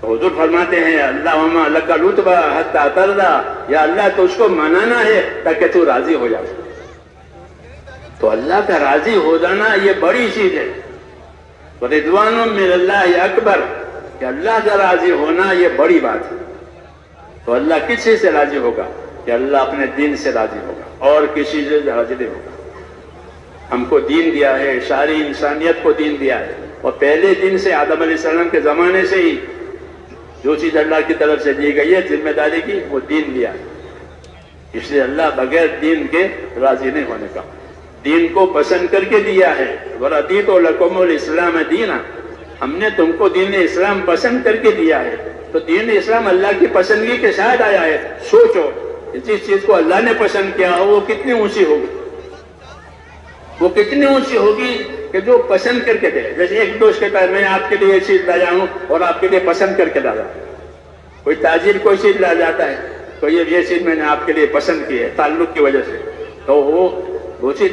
تو حضور فرماتے ہیں اللہم لک المتبع حتی اطلنا، یا اللہ تجھ کو منانا ہے تاکہ تو راضی ہو جائے. تو اللہ کا راضی ہو جانا یہ بڑی چیز ہے. رضوان من اللہ اکبر، کہ اللہ کا راضی ہونا یہ بڑی بات ہے. تو اللہ کس چیز سے راضی ہوگا؟ کہ اللہ اپنے دین سے راضی ہوگا اور کسی سے راضی نہیں ہوگا. ہم کو دین دیا ہے، ساری انسانیت کو دین دیا ہے، اور پہلے دن سے آدم علیہ السلام کے زمانے سے ہی جو چیز اللہ کی طرف سے دی گئی ہے ذمہ داری کی، وہ دین دیا ہے. اس لیے اللہ بغیر دین کے راضی نہیں ہونے کا. دین کو پسند کر کے دیا ہے. وَرَضِيتُ لَكُمُ الْإِسْلَامَ دِينًا، ہم نے تم کو دین اسلام پسند کر کے دیا ہے. تو دین اسلام اللہ کی پسندگی کے ساتھ آیا ہے. سوچو جس چیز کو اللہ نے پسند کیا ہو وہ کتنی اونچی ہوگی. وہ کتنی اونچی ہوگی کہ جو پسند کر کے دے. جیسے ایک دوست کہتا ہے میں آپ کے لیے یہ چیز لایا ہوں اور آپ کے لیے پسند کر کے لایا. کوئی تاجر کوئی چیز لا جاتا ہے تو یہ چیز میں نے آپ کے لیے پسند کی ہے تعلق کی وجہ سے، تو وہ چیز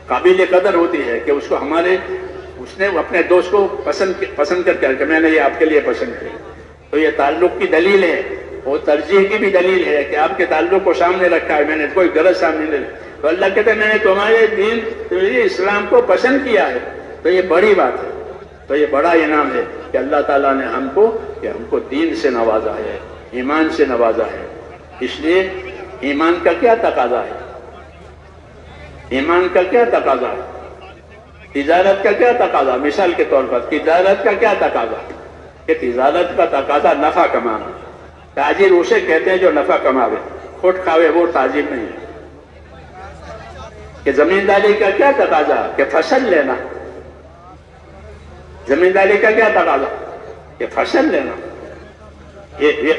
قابل قدر ہوتی ہے کہ اس نے اپنے دوست کو پسند کر کے کہ میں نے یہ آپ کے لیے پسند کی. تو یہ تعلق کی دلیل ہے، وہ ترجیح کی بھی دلیل ہے کہ آپ کے تعلق کو سامنے رکھا ہے، میں نے کوئی غرض سامنے نہیں. تو اللہ کہتے ہیں میں نے تمہارے دین اسلام کو پسند کیا ہے. تو یہ بڑی بات ہے. تو یہ بڑا انعام ہے کہ اللہ تعالیٰ نے ہم کو دین سے نوازا ہے، ایمان سے نوازا ہے. اس لیے ایمان کا کیا تقاضا ہے؟ ایمان کا کیا تقاضا ہے؟ تجارت کا کیا تقاضا؟ مثال کے طور پر تجارت کا کیا تقاضا؟ کہ تجارت کا تقاضا نفع کمانا. تاجر اسے کہتے ہیں جو نفع کماوے، کھوٹ کھاوے وہ تاجر نہیں ہے. کہ زمینداری کا کیا تقاضا؟ کہ فصل لینا. زمینداری کا کیا تقاضا؟ کہ فصل لینا. یہ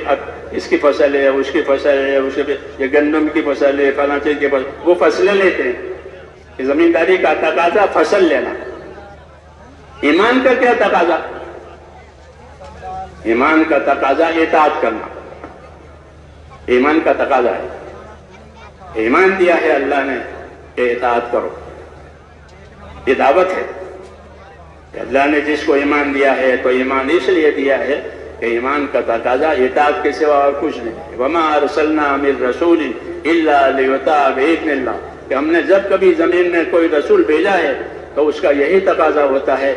اس کی فصل ہے، اس کی فصل ہے، یہ گندم کی فصل ہے، فلاں چیز کی فصل، وہ فصلیں لیتے ہیں. کہ زمینداری کا تقاضا فصل لینا. ایمان کا کیا تقاضا؟ ایمان کا تقاضا اطاعت کرنا. ایمان کا تقاضا ہے. ایمان دیا ہے اللہ نے کہ اطاعت کرو. یہ دعوت ہے کہ اللہ نے جس کو ایمان دیا ہے تو ایمان اس لیے دیا ہے کہ ایمان کا تقاضا اطاعت کے سوا اور کچھ نہیں. وَمَا أَرْسَلْنَا مِن رَسُولٍ إِلَّا لِيُطَاعَ بِإِذْنِ اللَّهِ، کہ ہم نے جب کبھی زمین میں کوئی رسول بھیجا ہے تو اس کا یہی تقاضا ہوتا ہے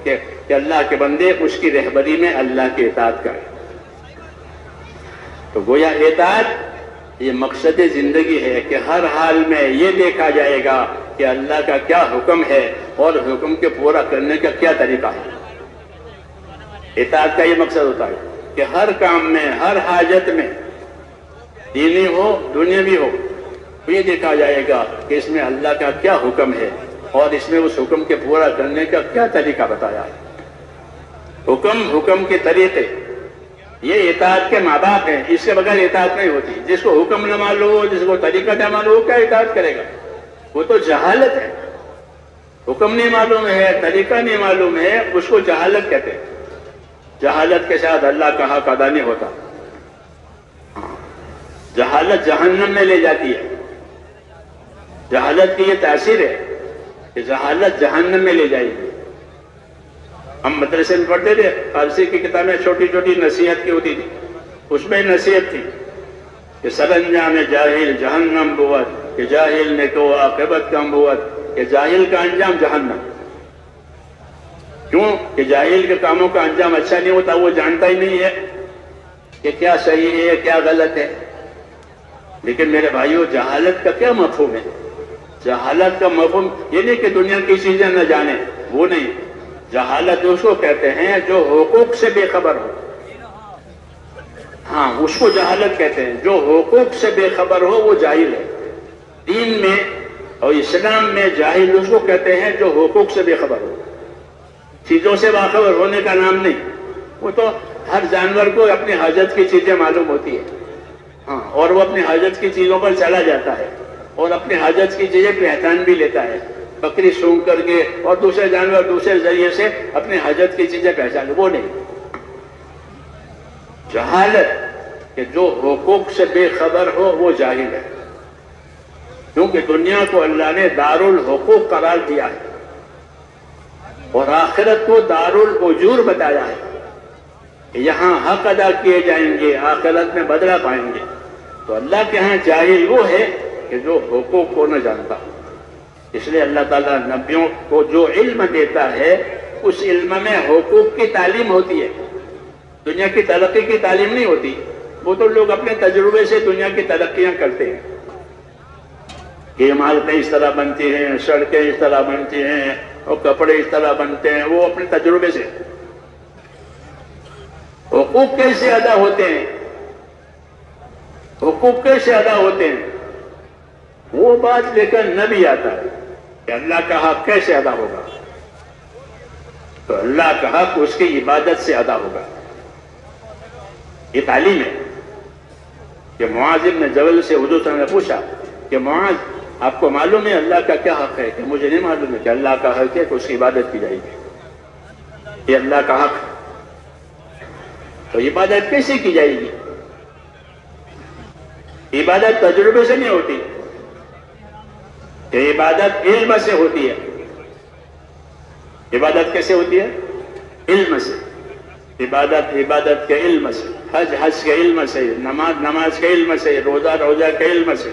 کہ اللہ کے بندے اس کی رہبری میں اللہ کی اطاعت کریں. تو گویا اطاعت یہ مقصد زندگی ہے کہ ہر حال میں یہ دیکھا جائے گا کہ اللہ کا کیا حکم ہے اور حکم کے پورا کرنے کا کیا طریقہ ہے. اطاعت کا یہ مقصد ہوتا ہے کہ ہر کام میں، ہر حاجت میں، دینی ہو دنیاوی ہو، یہ دیکھا جائے گا کہ اس میں اللہ کا کیا حکم ہے اور اس میں اس حکم کے پورا کرنے کا کیا طریقہ بتایا ہے. حکم کے طریقے یہ اطاعت کے ماں باپ ہیں. اس کے بغیر اطاعت نہیں ہوتی. جس کو حکم نہ معلوم ہو، جس کو طریقہ نہ معلوم ہو، کیا اطاعت کرے گا؟ وہ تو جہالت ہے. حکم نہیں معلوم ہے، طریقہ نہیں معلوم ہے، اس کو جہالت کہتے ہیں. جہالت کے ساتھ اللہ کا حق ادا نہیں ہوتا. جہالت جہنم میں لے جاتی ہے. جہالت کی یہ تاثیر ہے کہ جہالت جہنم میں لے جائے گی. ہم مدرسے میں پڑھتے تھے، فارسی کی کتابیں چھوٹی چھوٹی نصیحت کی ہوتی تھی، اس میں نصیحت تھی کہ سرانجام جاہل جہنم بود، کہ جاہل نے کو عاقبت کم بود، کہ جاہل کا انجام جہنم. کیوں کہ جاہل کے کاموں کا انجام اچھا نہیں ہوتا، وہ جانتا ہی نہیں ہے کہ کیا صحیح ہے کیا غلط ہے. لیکن میرے بھائیوں، جہالت کا کیا مفہوم ہے؟ جہالت کا مفہوم یہ نہیں کہ دنیا کی چیزیں نہ جانے، وہ نہیں. جہالت اس کو کہتے ہیں جو حقوق سے بے خبر ہو. ہاں، اس کو جہالت کہتے ہیں. جو حقوق سے بے خبر ہو وہ جاہل ہے. دین میں اور اسلام میں جاہل اس کو کہتے ہیں جو حقوق سے بے خبر ہو. چیزوں سے باخبر ہونے کا نام نہیں. وہ تو ہر جانور کو اپنی حاجت کی چیزیں معلوم ہوتی ہے، ہاں، اور وہ اپنی حاجت کی چیزوں پر چلا جاتا ہے اور اپنی حاجت کی چیزیں پہچان بھی لیتا ہے. بکری سونگ کر کے اور دوسرے جانور دوسرے ذریعے سے اپنی حاجت کی چیزیں پہچان، وہ نہیں. جہالت کہ جو حقوق سے بے خبر ہو وہ جاہل ہے. کیونکہ دنیا کو اللہ نے دار الحقوق قرار دیا ہے اور آخرت کو دار الاجور بتایا ہے کہ یہاں حق ادا کیے جائیں گے، آخرت میں بدلہ پائیں گے. تو اللہ کے ہاں جاہل وہ ہے کہ جو حقوق کو نہ جانتا. اس لیے اللہ تعالیٰ نبیوں کو جو علم دیتا ہے اس علم میں حقوق کی تعلیم ہوتی ہے، دنیا کی ترقی کی تعلیم نہیں ہوتی. وہ تو لوگ اپنے تجربے سے دنیا کی ترقیاں کرتے ہیں کہ عمارتیں اس طرح بنتی ہیں، سڑکیں اس طرح بنتی ہیں اور کپڑے اس طرح بنتے ہیں، وہ اپنے تجربے سے. حقوق کیسے ادا ہوتے ہیں، حقوق کیسے ادا ہوتے ہیں، وہ بات لے کر نبی آتا ہے کہ اللہ کا حق کیسے ادا ہوگا. تو اللہ کا حق اس کی عبادت سے ادا ہوگا. یہ تعلیم ہے کہ معاذ بن جبل سے حضور صلی اللہ علیہ وسلم نے پوچھا کہ معاذ، آپ کو معلوم ہے اللہ کا کیا حق ہے؟ کہ مجھے نہیں معلوم ہے. کہ اللہ کا حق ہے کہ اس کی عبادت کی جائے گی. یہ اللہ کا حق. تو عبادت کیسے کی جائے گی؟ عبادت تجربے سے نہیں ہوتی، کہ عبادت علم سے ہوتی ہے. عبادت کیسے ہوتی ہے؟ علم سے. عبادت کے علم سے، حج کے علم سے، نماز کے علم سے، روزہ کے علم سے.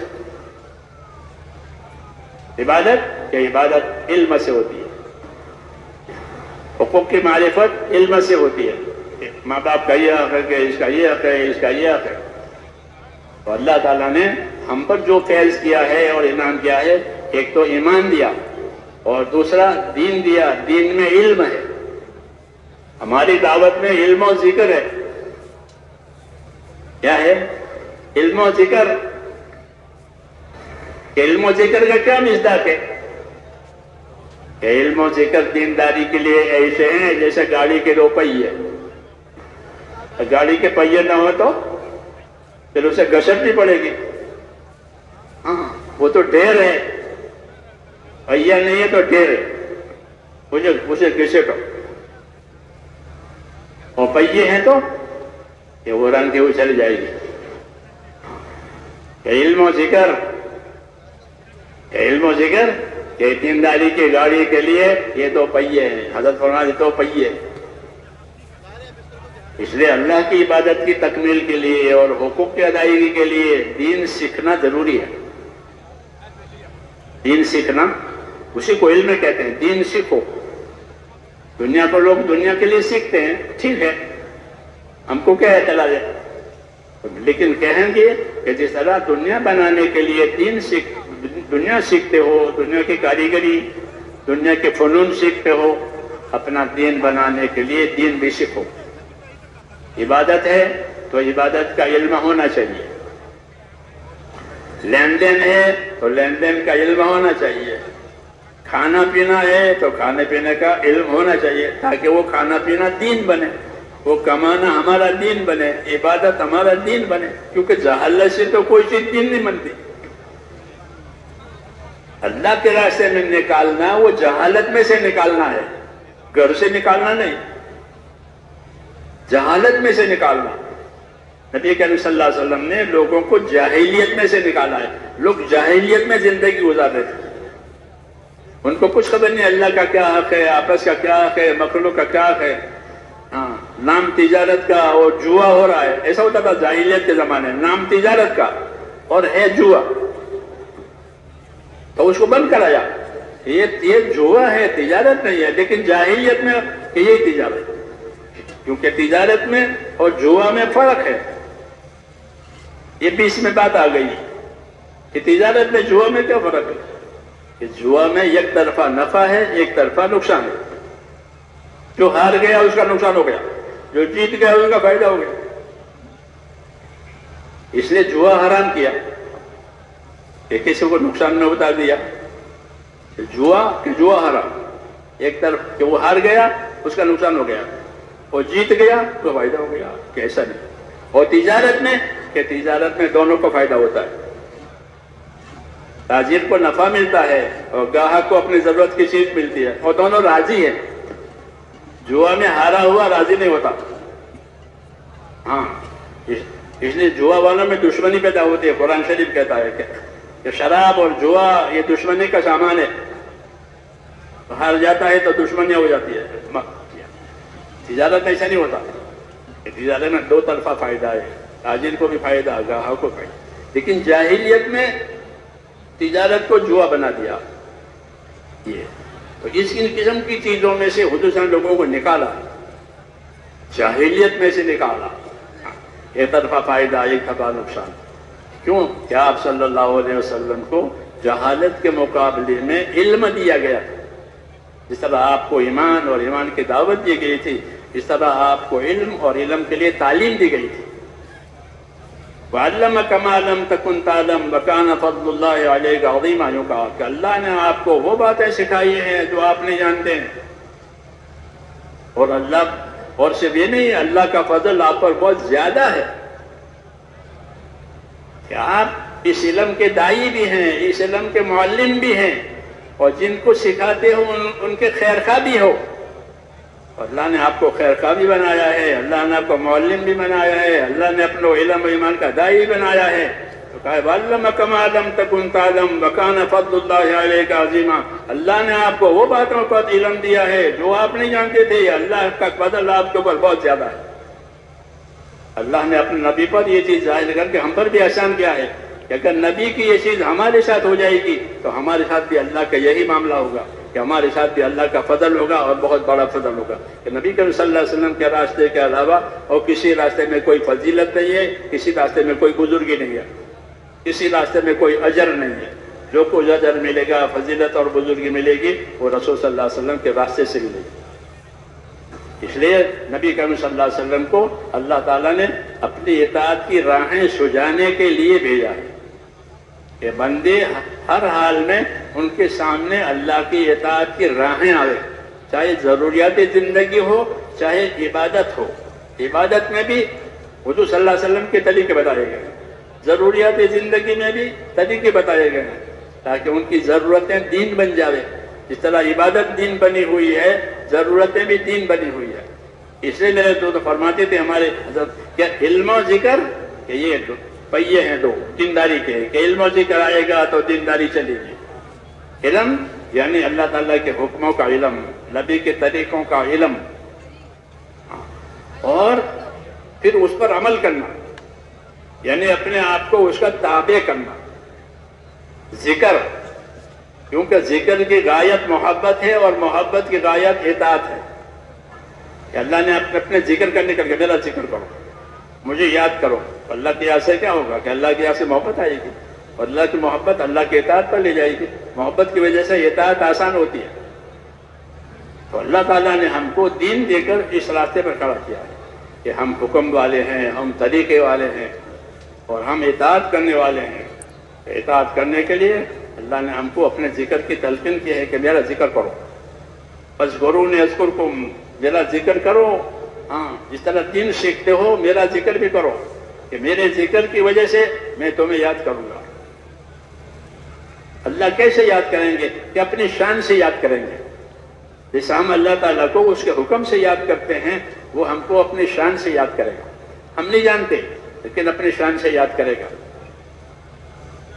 عبادت علم سے ہوتی ہے. حقوق کی معرفت علم سے ہوتی ہے. ماں باپ کا یہ حق ہے کہ اس کا یہ حق ہے، اس کا یہ حق ہے. تو اللہ تعالیٰ نے ہم پر جو فیض کیا ہے اور انعام کیا ہے، ایک تو ایمان دیا اور دوسرا دین دیا. دین میں علم ہے. ہماری دعوت میں علم و ذکر ہے. کیا ہے؟ علم و ذکر. کہ علم و ذکر کا کیا مصداق ہے؟ کہ علم و ذکر دینداری کے لیے ایسے ہیں جیسے گاڑی کے 2 پہیے. گاڑی کے پہیے نہ ہو تو پھر اسے گھسٹنی پڑے گی. ہاں، وہ تو ڈھیر ہے. پہیا نہیں ہے تو ڈھیر ہے، اسے گھسٹو. اور پہیے ہیں تو کہ وہ رنگ کے وہ چل جائے گی. کہ علم و ذکر، کہ علم و ذکر کہ دینداری کی گاڑی کے لیے یہ 2 پہیے ہیں. حضرت فرمایا 2 پہیے. اس لیے اللہ کی عبادت کی تکمیل کے لیے اور حقوق کی ادائیگی کے لیے دین سیکھنا ضروری ہے. دین سیکھنا، اسی کو علم کہتے ہیں. دین سیکھو. دنیا کو لوگ دنیا کے لیے سیکھتے ہیں، ٹھیک ہے، ہم کو کیا اعتراض ہے، لیکن کہیں گے کہ جس طرح دنیا بنانے کے لیے دنیا سیکھتے ہو، دنیا کی کاریگری، دنیا کے فنون سیکھتے ہو، اپنا دین بنانے کے لیے دین بھی سیکھو. عبادت ہے تو عبادت کا علم ہونا چاہیے. لین دین ہے تو لین دین کا علم ہونا چاہیے. کھانا پینا ہے تو کھانے پینے کا علم ہونا چاہیے تاکہ وہ کھانا پینا دین بنے، وہ کمانا ہمارا دین بنے، عبادت ہمارا دین بنے. کیونکہ جہالت سے تو کوئی چیز دین نہیں بنتی. اللہ کے راستے میں نکالنا وہ جہالت میں سے نکالنا ہے، گھر سے نکالنا نہیں، جہالت میں سے نکالنا. نبی کریم صلی اللہ علیہ وسلم نے لوگوں کو جاہلیت میں سے نکالا ہے. لوگ جاہلیت میں زندگی گزار رہے تھے، ان کو کچھ خبر نہیں اللہ کا کیا حق ہے، آپس کا کیا حق ہے، مخلوق کا کیا حق ہے. ہاں، نام تجارت کا اور جوا ہو رہا ہے، ایسا ہوتا تھا جاہلیت کے زمانے. نام تجارت کا اور ہے جوا، تو اس کو بند کرایا. یہ جوا ہے، تجارت نہیں ہے. لیکن جاہلیت میں کہ یہی تجارت، کیونکہ تجارت میں اور جوا میں فرق ہے. یہ بھی اس میں بات آ گئی کہ تجارت میں جوا میں کیا فرق ہے، کہ جوا میں یک طرفہ نفع ہے، ایک طرفہ نقصان ہے. جو ہار گیا اس کا نقصان ہو گیا، جو جیت گیا اس کا فائدہ ہو گیا. اس لیے جوا حرام کیا کہ کسی کو نقصان میں بتا دیا. جوا حرام، ایک طرف کہ وہ ہار گیا اس کا نقصان ہو گیا، اور جیت گیا تو فائدہ ہو گیا، کہ ایسا نہیں. اور تجارت میں کہ تجارت میں دونوں کو فائدہ ہوتا ہے. تاجر کو نفع ملتا ہے اور گاہک کو اپنی ضرورت کی چیز ملتی ہے، اور دونوں راضی ہیں. جوا میں ہارا ہوا راضی نہیں ہوتا. ہاں، اس لیے جوا والوں میں دشمنی پیدا ہوتی ہے. قرآن شریف کہتا ہے کہ شراب اور جوا یہ دشمنی کا سامان ہے. ہار جاتا ہے تو دشمنیاں ہو جاتی ہے. تجارت میں ایسا نہیں ہوتا. تجارت میں دو طرفہ فائدہ ہے، تاجر کو بھی فائدہ، گاہک کو فائدہ. لیکن جاہلیت میں تجارت کو جوا بنا دیا. یہ تو اس قسم کی چیزوں میں سے حضور صلی اللہ علیہ وسلم لوگوں کو نکالا، جاہلیت میں سے نکالا. ایک طرفہ فائدہ، ایک طرفہ نقصان. کیوں؟ کہ آپ صلی اللہ علیہ وسلم کو جہالت کے مقابلے میں علم دیا گیا. جس طرح آپ کو ایمان اور ایمان کی دعوت دی گئی تھی، اس طرح آپ کو علم اور علم کے لیے تعلیم دی گئی تھی. وَعَلَّمَكَ مَا لَمْ تَكُنْ تَعْلَمْ وَكَانَ فَضْلُ اللَّهِ عَلَيْكَ عَظِيمًا. یوں کہا کہ اللہ نے آپ کو وہ باتیں سکھائی ہیں جو آپ نہیں جانتے ہیں. اور صرف یہ نہیں، اللہ کا فضل آپ پر بہت زیادہ ہے کہ آپ اس علم کے داعی بھی ہیں، اس علم کے معلم بھی ہیں، اور جن کو سکھاتے ہو ان کے خیر خواہ بھی ہو. اللہ نے آپ کو خیر خواہ بھی بنایا ہے، اللہ نے آپ کو معلم بھی بنایا ہے، اللہ نے اپنے علم و ایمان کا داعی بنایا ہے. تو کہا وَعَلَّمَكَ مَا لَمْ تَكُنْ تَعْلَمْ وَكَانَ فَضْلُ اللَّهِ عَلَيْكَ عَظِيمًا. اللہ نے آپ کو وہ باتوں پر علم دیا ہے جو آپ نہیں جانتے تھے. اللہ کا فضل آپ کے اوپر بہت زیادہ ہے. اللہ نے اپنے نبی پر یہ چیز ظاہر کر کے ہم پر بھی احسان کیا ہے کہ اگر نبی کی یہ چیز ہمارے ساتھ ہو جائے گی تو ہمارے ساتھ بھی اللہ کا یہی معاملہ ہوگا کہ ہمارے ساتھ بھی اللہ کا فضل ہوگا، اور بہت بڑا فضل ہوگا. کہ نبی کریم صلی اللہ علیہ وسلم کے راستے کے علاوہ اور کسی راستے میں کوئی فضیلت نہیں ہے، کسی راستے میں کوئی بزرگی نہیں ہے، کسی راستے میں کوئی اجر نہیں ہے. جو کچھ اجر ملے گا، فضیلت اور بزرگی ملے گی، وہ رسول صلی اللہ علیہ وسلم کے راستے سے ملے گی. اس لیے نبی کریم صلی اللہ علیہ وسلم کو اللہ تعالیٰ نے اپنی اطاعت کی راہیں سجانے کے لیے بھیجا ہے کہ بندے ہر حال میں ان کے سامنے اللہ کی اطاعت کی راہیں آئے، چاہے ضروریات زندگی ہو، چاہے عبادت ہو. عبادت میں بھی حضور صلی اللہ علیہ وسلم کے طریقے بتائے گئے ہیں، ضروریات زندگی میں بھی طریقے بتائے گئے ہیں تاکہ ان کی ضرورتیں دین بن جاوے. جس طرح عبادت دین بنی ہوئی ہے، ضرورتیں بھی دین بنی ہوئی ہے. اس لیے میرے تو فرماتے تھے ہمارے حضرت کہ علم و ذکر کہ یہ پہیے ہیں دو دینداری کے، کہ علم و ذکر آئے گا تو دینداری چلے گی. علم یعنی اللہ تعالیٰ کے حکموں کا علم، نبی کے طریقوں کا علم، اور پھر اس پر عمل کرنا، یعنی اپنے آپ کو اس کا تابع کرنا. ذکر، کیونکہ ذکر کی غایت محبت ہے اور محبت کی غایت اطاعت ہے. کہ اللہ نے اپنے ذکر کرنے کر کے میرا ذکر کرو، مجھے یاد کرو. اللہ کی یاد سے کیا ہوگا کہ اللہ کی یاد سے محبت آئے گی، اور اللہ کی محبت اللہ کی اطاعت پر لے جائے گی. محبت کی وجہ سے اطاعت آسان ہوتی ہے. تو اللہ تعالیٰ نے ہم کو دین دے کر اس راستے پر کھڑا کیا ہے کہ ہم حکم والے ہیں، ہم طریقے والے ہیں، اور ہم اطاعت کرنے والے ہیں. اطاعت کرنے کے لیے اللہ نے ہم کو اپنے ذکر کی تلقین کی ہے کہ میرا ذکر کرو. اذکرونی اذکرکم، میرا ذکر کرو. ہاں، جس طرح دین سیکھتے ہو میرا ذکر بھی کرو کہ میرے ذکر کی وجہ سے میں تمہیں یاد کروں گا. اللہ کیسے یاد کریں گے؟ کہ اپنی شان سے یاد کریں گے. جیسے ہم اللہ تعالیٰ کو اس کے حکم سے یاد کرتے ہیں، وہ ہم کو اپنی شان سے یاد کرے گا. ہم نہیں جانتے لیکن اپنی شان سے یاد کرے گا.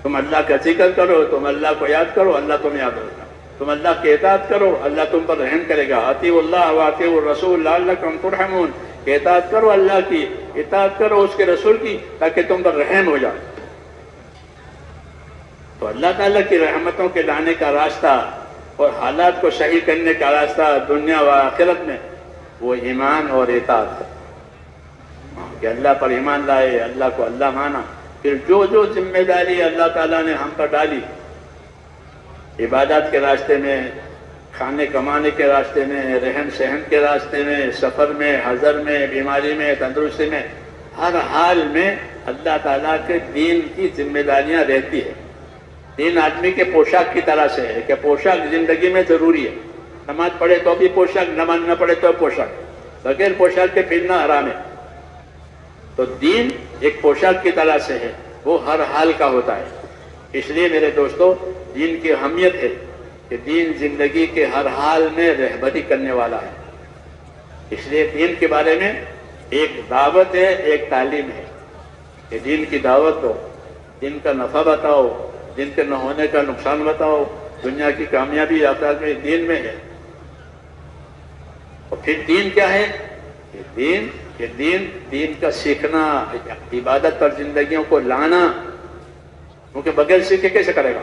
تم اللہ کا ذکر کرو، تم اللہ کو یاد کرو، اللہ تمہیں یاد ہوگا. تم اللہ کی اطاعت کرو، اللہ تم پر رحم کرے گا. اطیعوا اللہ واطیعوا الرسول لعلکم ترحمون. کہ اطاعت کرو اللہ کی، اطاعت کرو اس کے رسول کی، تاکہ تم پر رحم ہو جائے. تو اللہ تعالیٰ کی رحمتوں کے لانے کا راستہ اور حالات کو صحیح کرنے کا راستہ دنیا و آخرت میں وہ ایمان اور اطاعت ہے. کہ اللہ پر ایمان لائے، اللہ کو اللہ مانا، پھر جو جو ذمہ داری اللہ تعالیٰ نے ہم پر ڈالی، عبادات کے راستے میں، کھانے کمانے کے راستے میں، رہن سہن کے راستے میں، سفر میں، حضر میں، بیماری میں، تندرستی میں، ہر حال میں اللہ تعالیٰ کے دین کی ذمہ داریاں رہتی ہیں. دین آدمی کے پوشاک کی طرح سے ہے کہ پوشاک زندگی میں ضروری ہے. نماز پڑھے تو بھی پوشاک، نماز نہ پڑھے تو پوشاک، بغیر پوشاک کے پھرنا حرام ہے. تو دین ایک پوشاک کی طرح سے ہے، وہ ہر حال کا ہوتا ہے. اس لیے میرے دوستو، دین کی اہمیت ہے کہ دین زندگی کے ہر حال میں رہبری کرنے والا ہے. اس لیے دین کے بارے میں ایک دعوت ہے، ایک تعلیم ہے کہ دین کی دعوت دو، دین کا نفع بتاؤ، دین کے نہ ہونے کا نقصان بتاؤ. دنیا کی کامیابی آخرت میں دین میں ہے. اور پھر دین کیا ہے؟ دین کا سیکھنا، عبادت پر زندگیوں کو لانا، کیونکہ بغیر سیکھے کیسے کرے گا؟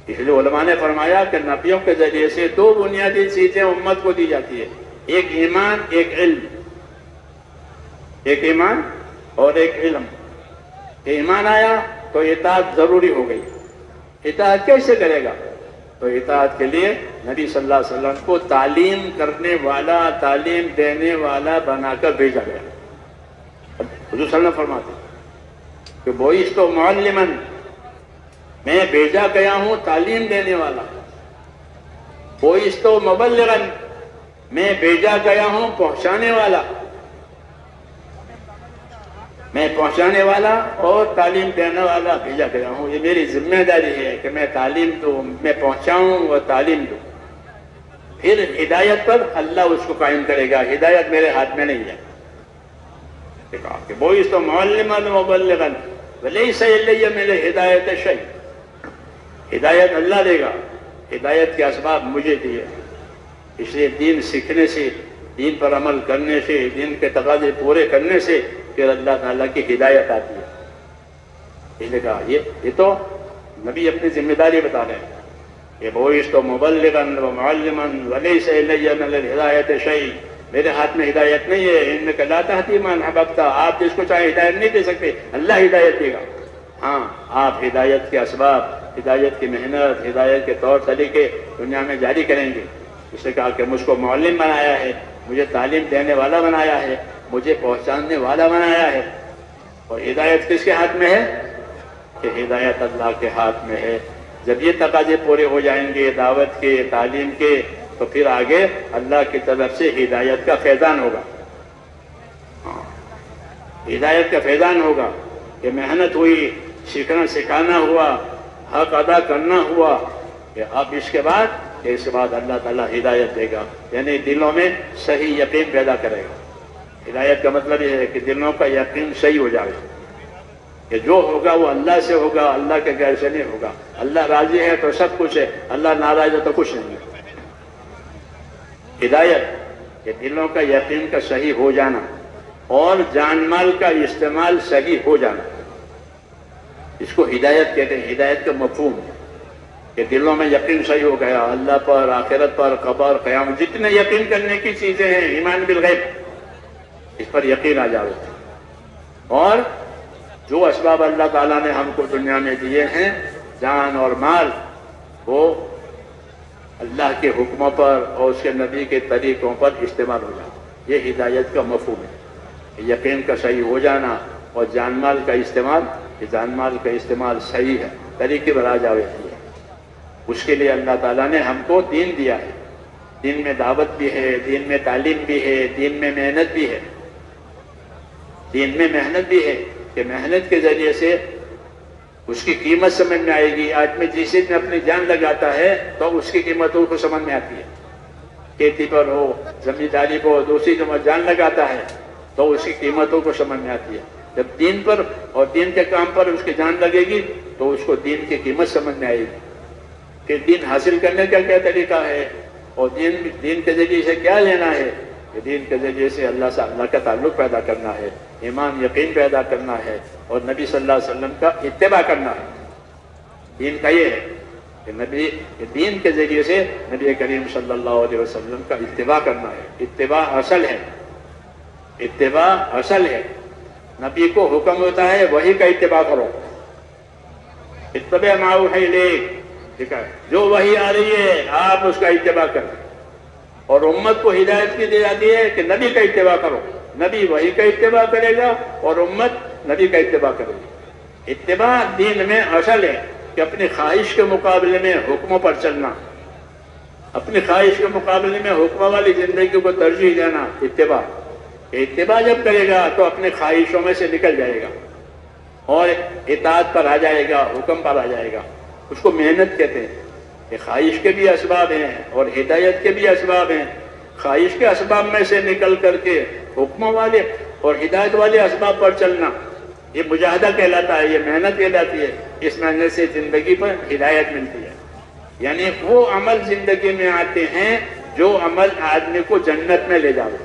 اس لیے علماء نے فرمایا کہ نبیوں کے ذریعے سے دو بنیادی چیزیں امت کو دی جاتی ہے، ایک ایمان، ایک علم. ایک ایمان اور ایک علم. ایمان آیا تو اطاعت ضروری ہو گئی. اطاعت کیسے کرے گا؟ تو اطاعت کے لیے نبی صلی اللہ علیہ وسلم کو تعلیم کرنے والا، تعلیم دینے والا بنا کر بھیجا گیا. حضور صلی اللہ علیہ وسلم فرماتے کہ بعثت معلما، میں بھیجا گیا ہوں تعلیم دینے والا. بعثت مبلغا، میں بھیجا گیا ہوں پہنچانے والا. میں پہنچانے والا اور تعلیم دینے والا بھیجا گیا ہوں. یہ میری ذمہ داری ہے کہ میں تعلیم دوں، میں پہنچاؤں اور تعلیم دوں. پھر ہدایت پر اللہ اس کو قائم کرے گا. ہدایت میرے ہاتھ میں نہیں ہے. کہا کہ بعثت معلما مبلغا ولیس الی من الہدایۃ شیء. ہدایت اللہ دے گا، ہدایت کے اسباب مجھے دیے. اس لیے دین سیکھنے سے، دین پر عمل کرنے سے، دین کے تقاضے پورے کرنے سے پھر اللہ تعالیٰ کی ہدایت آتی ہے. اس نے کہا یہ تو نبی اپنی ذمہ داری بتا رہے ہیں کہ بعثت مبلغا ومعلما ولیس الی من الہدایۃ شیء. میرے ہاتھ میں ہدایت نہیں ہے. انک لا تہدی من احببت، آپ جس کو چاہے ہدایت نہیں دے سکتے، اللہ ہدایت دے گا. ہاں، آپ ہدایت کے اسباب، ہدایت کی محنت، ہدایت کے طور طریقے دنیا میں جاری کریں گے. اس نے کہا کہ مجھ کو معلم بنایا ہے، مجھے تعلیم دینے والا بنایا ہے، مجھے پہنچانے والا بنایا ہے. اور ہدایت کس کے ہاتھ میں ہے؟ کہ ہدایت اللہ کے ہاتھ میں ہے. جب یہ تقاضے پورے ہو جائیں گے دعوت کے، تعلیم کے، تو پھر آگے اللہ کی طرف سے ہدایت کا فیضان ہوگا. ہدایت کا فیضان ہوگا کہ محنت ہوئی، سیکھنا سکھانا ہوا، حق ادا کرنا ہوا، کہ اب اس کے بعد اللہ تعالیٰ ہدایت دے گا. یعنی دلوں میں صحیح یقین پیدا کرے گا. ہدایت کا مطلب یہ ہے کہ دلوں کا یقین صحیح ہو جائے کہ جو ہوگا وہ اللہ سے ہوگا، اللہ کے غیر سے نہیں ہوگا. اللہ راضی ہے تو سب کچھ ہے، اللہ ناراض ہے تو کچھ نہیں ہے. ہدایت کہ دلوں کا یقین کا صحیح ہو جانا اور جان مال کا استعمال صحیح ہو جانا، اس کو ہدایت کہتے ہیں. ہدایت کا مفہوم کہ دلوں میں یقین صحیح ہو گیا، اللہ پر، آخرت پر، قبر، قیامت، جتنے یقین کرنے کی چیزیں ہیں، ایمان بالغیب، اس پر یقین آ جاؤ. اور جو اسباب اللہ تعالیٰ نے ہم کو دنیا میں دیے ہیں، جان اور مال، وہ اللہ کے حکموں پر اور اس کے نبی کے طریقوں پر استعمال ہو جانا. یہ ہدایت کا مفہوم ہے. یقین کا صحیح ہو جانا اور جان مال کا استعمال، یہ جان مال کا استعمال صحیح ہے، طریقے پر آ جاوے. اس کے لیے اللہ تعالیٰ نے ہم کو دین دیا ہے. دین میں دعوت بھی ہے، دین میں تعلیم بھی ہے، دین میں محنت بھی ہے. دین میں محنت بھی ہے کہ محنت کے ذریعے سے اس کی قیمت سمجھ میں آئے گی. آدمی جس چیز میں اپنی جان لگاتا ہے تو اس کی قیمتوں کو سمجھ میں آتی ہے. کھیتی پر ہو، زمینداری پر ہو، دوسری جگہ جان لگاتا ہے تو اس کی قیمتوں کو سمجھ میں آتی ہے. جب دین پر اور دین کے کام پر اس کی جان لگے گی تو اس کو دین کی قیمت سمجھ میں آئے گی کہ دین حاصل کرنے کا کیا طریقہ ہے اور دین کے ذریعے سے کیا لینا ہے. کہ دین کے ذریعے سے اللہ کا تعلق پیدا کرنا ہے، ایمان یقین پیدا کرنا ہے اور نبی صلی اللہ علیہ وسلم کا اتباع کرنا ہے. دین کا یہ ہے کہ دین کے ذریعے سے نبی کریم صلی اللہ علیہ وسلم کا اتباع کرنا ہے. اتباع اصل ہے، اتباع اصل ہے. نبی کو حکم ہوتا ہے وحی کا اتباع کرو، اتبع ما اوحی الیک، ٹھیک ہے، جو وحی آ رہی ہے آپ اس کا اتباع کریں. اور امت کو ہدایت کی دی جاتی ہے کہ نبی کا اتباع کرو. نبی وحی کا اتباع کرے گا اور امت نبی کا اتباع کرے گی. اتباع دین میں اصل ہے کہ اپنی خواہش کے مقابلے میں حکموں پر چلنا، اپنی خواہش کے مقابلے میں حکموں والی زندگی کو ترجیح دینا. اتباع جب کرے گا تو اپنے خواہشوں میں سے نکل جائے گا اور اطاعت پر آ جائے گا، حکم پر آ جائے گا. اس کو محنت کہتے ہیں. کہ خواہش کے بھی اسباب ہیں اور ہدایت کے بھی اسباب ہیں. خواہش کے اسباب میں سے نکل کر کے حکموں والے اور ہدایت والے اسباب پر چلنا، یہ مجاہدہ کہلاتا ہے، یہ محنت کہلاتی ہے. اس محنت سے زندگی پر ہدایت ملتی ہے. یعنی وہ عمل زندگی میں آتے ہیں جو عمل آدمی کو جنت میں لے جاؤ.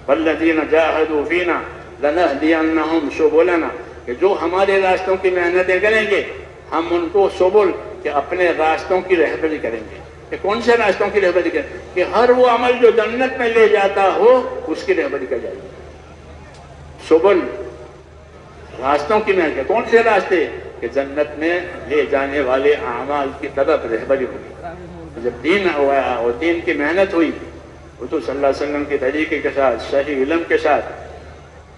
والذین جاہدوا فینا لنہدینہم سبلنا، کہ جو ہمارے راستوں کی محنتیں کریں گے ہم ان کو سبل کہ اپنے راستوں کی رہبری کریں گے. کہ کون سے راستوں کی رہبری کریں گے؟ کہ ہر وہ عمل جو جنت میں لے جاتا ہو اس کی رہبری کر جائے گی. سبل راستوں کی محنت، کون سے راستے؟ کہ جنت میں لے جانے والے اعمال کی طرف رہبری ہوگی. جب دین ہوا اور دین کی محنت ہوئی حضور صلی اللہ علیہ وسلم کے طریقے کے ساتھ، صحیح علم کے ساتھ،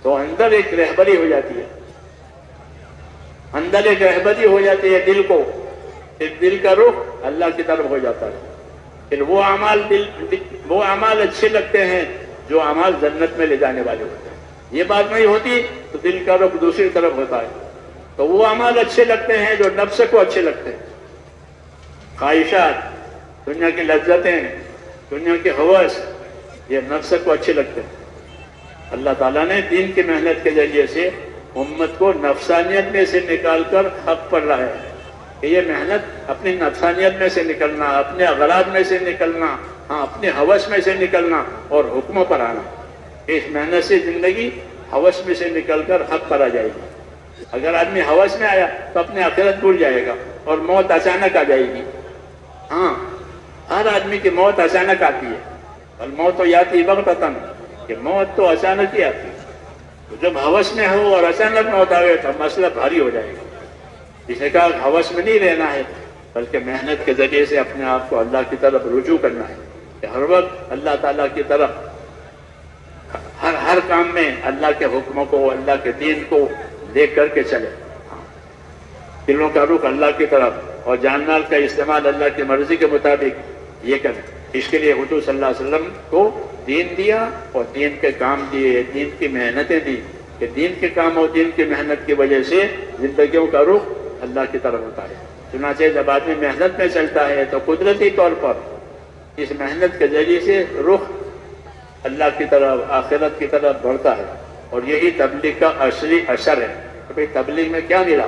تو اندر ایک رہبری ہو جاتی ہے. اندر ایک رہبری ہو جاتی ہے دل کو. ایک دل کا رخ اللہ کی طرف ہو جاتا ہے. پھر وہ اعمال اچھے لگتے ہیں جو اعمال جنت میں لے جانے والے ہوتے ہیں. یہ بات نہیں ہوتی تو دل کا رخ دوسری طرف ہوتا ہے. تو وہ اعمال اچھے لگتے ہیں جو نفس کو اچھے لگتے ہیں. خواہشات، دنیا کی لذتیں، دنیا کے ہوس، یہ نفس کو اچھے لگتے ہیں. اللہ تعالیٰ نے دین کی محنت کے ذریعے سے امت کو نفسانیت میں سے نکال کر حق پر لایا ہے. کہ یہ محنت اپنی نفسانیت میں سے نکلنا، اپنے اغراض میں سے نکلنا، اپنے ہوس میں سے نکلنا اور حکموں پر آنا. اس محنت سے زندگی ہوس میں سے نکل کر حق پر آ جائے گی. اگر آدمی ہوس میں آیا تو اپنے آخرت بھول جائے گا اور موت اچانک آ جائے گی. ہر آدمی کی موت اچانک آتی ہے. اور موت تو یاتی بغتتاً، کہ موت تو اچانک ہی آتی ہے. تو جب ہوس میں ہو اور اچانک موت آئے تو مسئلہ بھاری ہو جائے گا. اس نے کہا ہوس میں نہیں رہنا ہے بلکہ محنت کے ذریعے سے اپنے آپ کو اللہ کی طرف رجوع کرنا ہے. کہ ہر وقت اللہ تعالیٰ کی طرف ہر کام میں اللہ کے حکموں کو، اللہ کے دین کو لے کر کے چلے. دلوں کا رخ اللہ کی طرف اور جان مال کا استعمال اللہ کی مرضی کے مطابق یہ کریں. اس کے لیے حضور صلی اللہ علیہ وسلم کو دین دیا اور دین کے کام دیے، دین کی محنتیں دی. کہ دین کے کام اور دین کی محنت کی وجہ سے زندگیوں کا رخ اللہ کی طرف ہوتا ہے. چنانچہ جب آدمی محنت میں چلتا ہے تو قدرتی طور پر اس محنت کے ذریعے سے رخ اللہ کی طرف، آخرت کی طرف بڑھتا ہے. اور یہی تبلیغ کا اصلی اثر ہے. کہ بھئی تبلیغ میں کیا ملا؟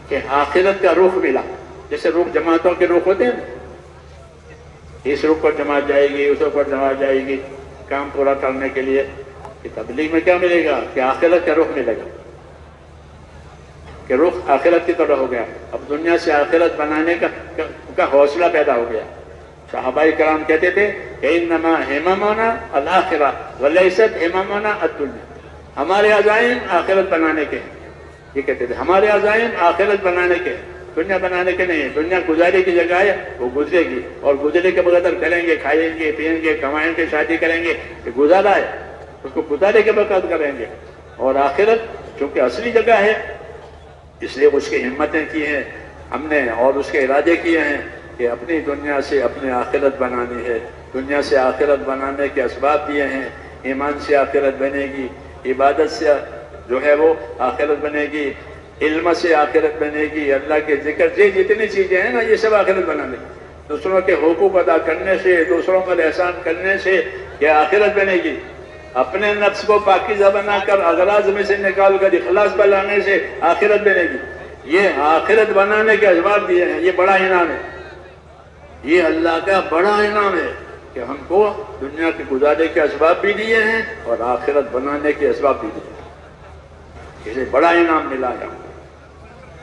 کہ آخرت کا رخ ملا. جیسے رخ جماعتوں کے رخ ہوتے ہیں، اس رخ پر جماعت جائے گی، اس رخ پر جماعت جائے گی کام پورا کرنے کے لیے. کہ تبلیغ میں کیا ملے گا؟ کہ آخرت کا رخ ملے گا. کہ رخ آخرت کی طرح ہو گیا. اب دنیا سے آخرت بنانے کا حوصلہ پیدا ہو گیا. صحابہ کرام کہتے تھے کہ انما ہممنا الآخرہ ولیست ہممنا الدنیا. ہمارے عزائم آخرت بنانے کے ہیں. یہ کہتے تھے ہمارے عزائم آخرت بنانے کے ہیں، دنیا بنانے کے نہیں. دنیا گزارے کی جگہ ہے، وہ گزرے گی اور گزرے کے بغیر کریں گے، کھائیں گے، پئیں گے، کمائیں گے، شادی کریں گے. یہ گزارا ہے، اس کو گزارے کے بغیر کریں گے. اور آخرت چونکہ اصلی جگہ ہے اس لیے اس کی ہمتیں کی ہیں ہم نے اور اس کے ارادے کیے ہیں کہ اپنی دنیا سے اپنے آخرت بنانی ہے. دنیا سے آخرت بنانے کے اسباب دیے ہیں. ایمان سے آخرت بنے گی، عبادت سے جو ہے وہ آخرت بنے گی، علم سے آخرت بنے گی، اللہ کے ذکر سے جتنی چیزیں ہیں نا یہ سب آخرت بنانے. دوسروں کے حقوق ادا کرنے سے، دوسروں پر احسان کرنے سے یہ آخرت بنے گی. اپنے نفس کو پاکیزہ بنا کر اغراض میں سے نکال کر اخلاص بنانے سے آخرت بنے گی. یہ آخرت بنانے کے اسباب دیے ہیں. یہ بڑا انعام ہے. یہ اللہ کا بڑا انعام ہے کہ ہم کو دنیا کے گزارے کے اسباب بھی دیے ہیں اور آخرت بنانے کے اسباب بھی دیے ہیں. اسے بڑا انعام ملا ہے.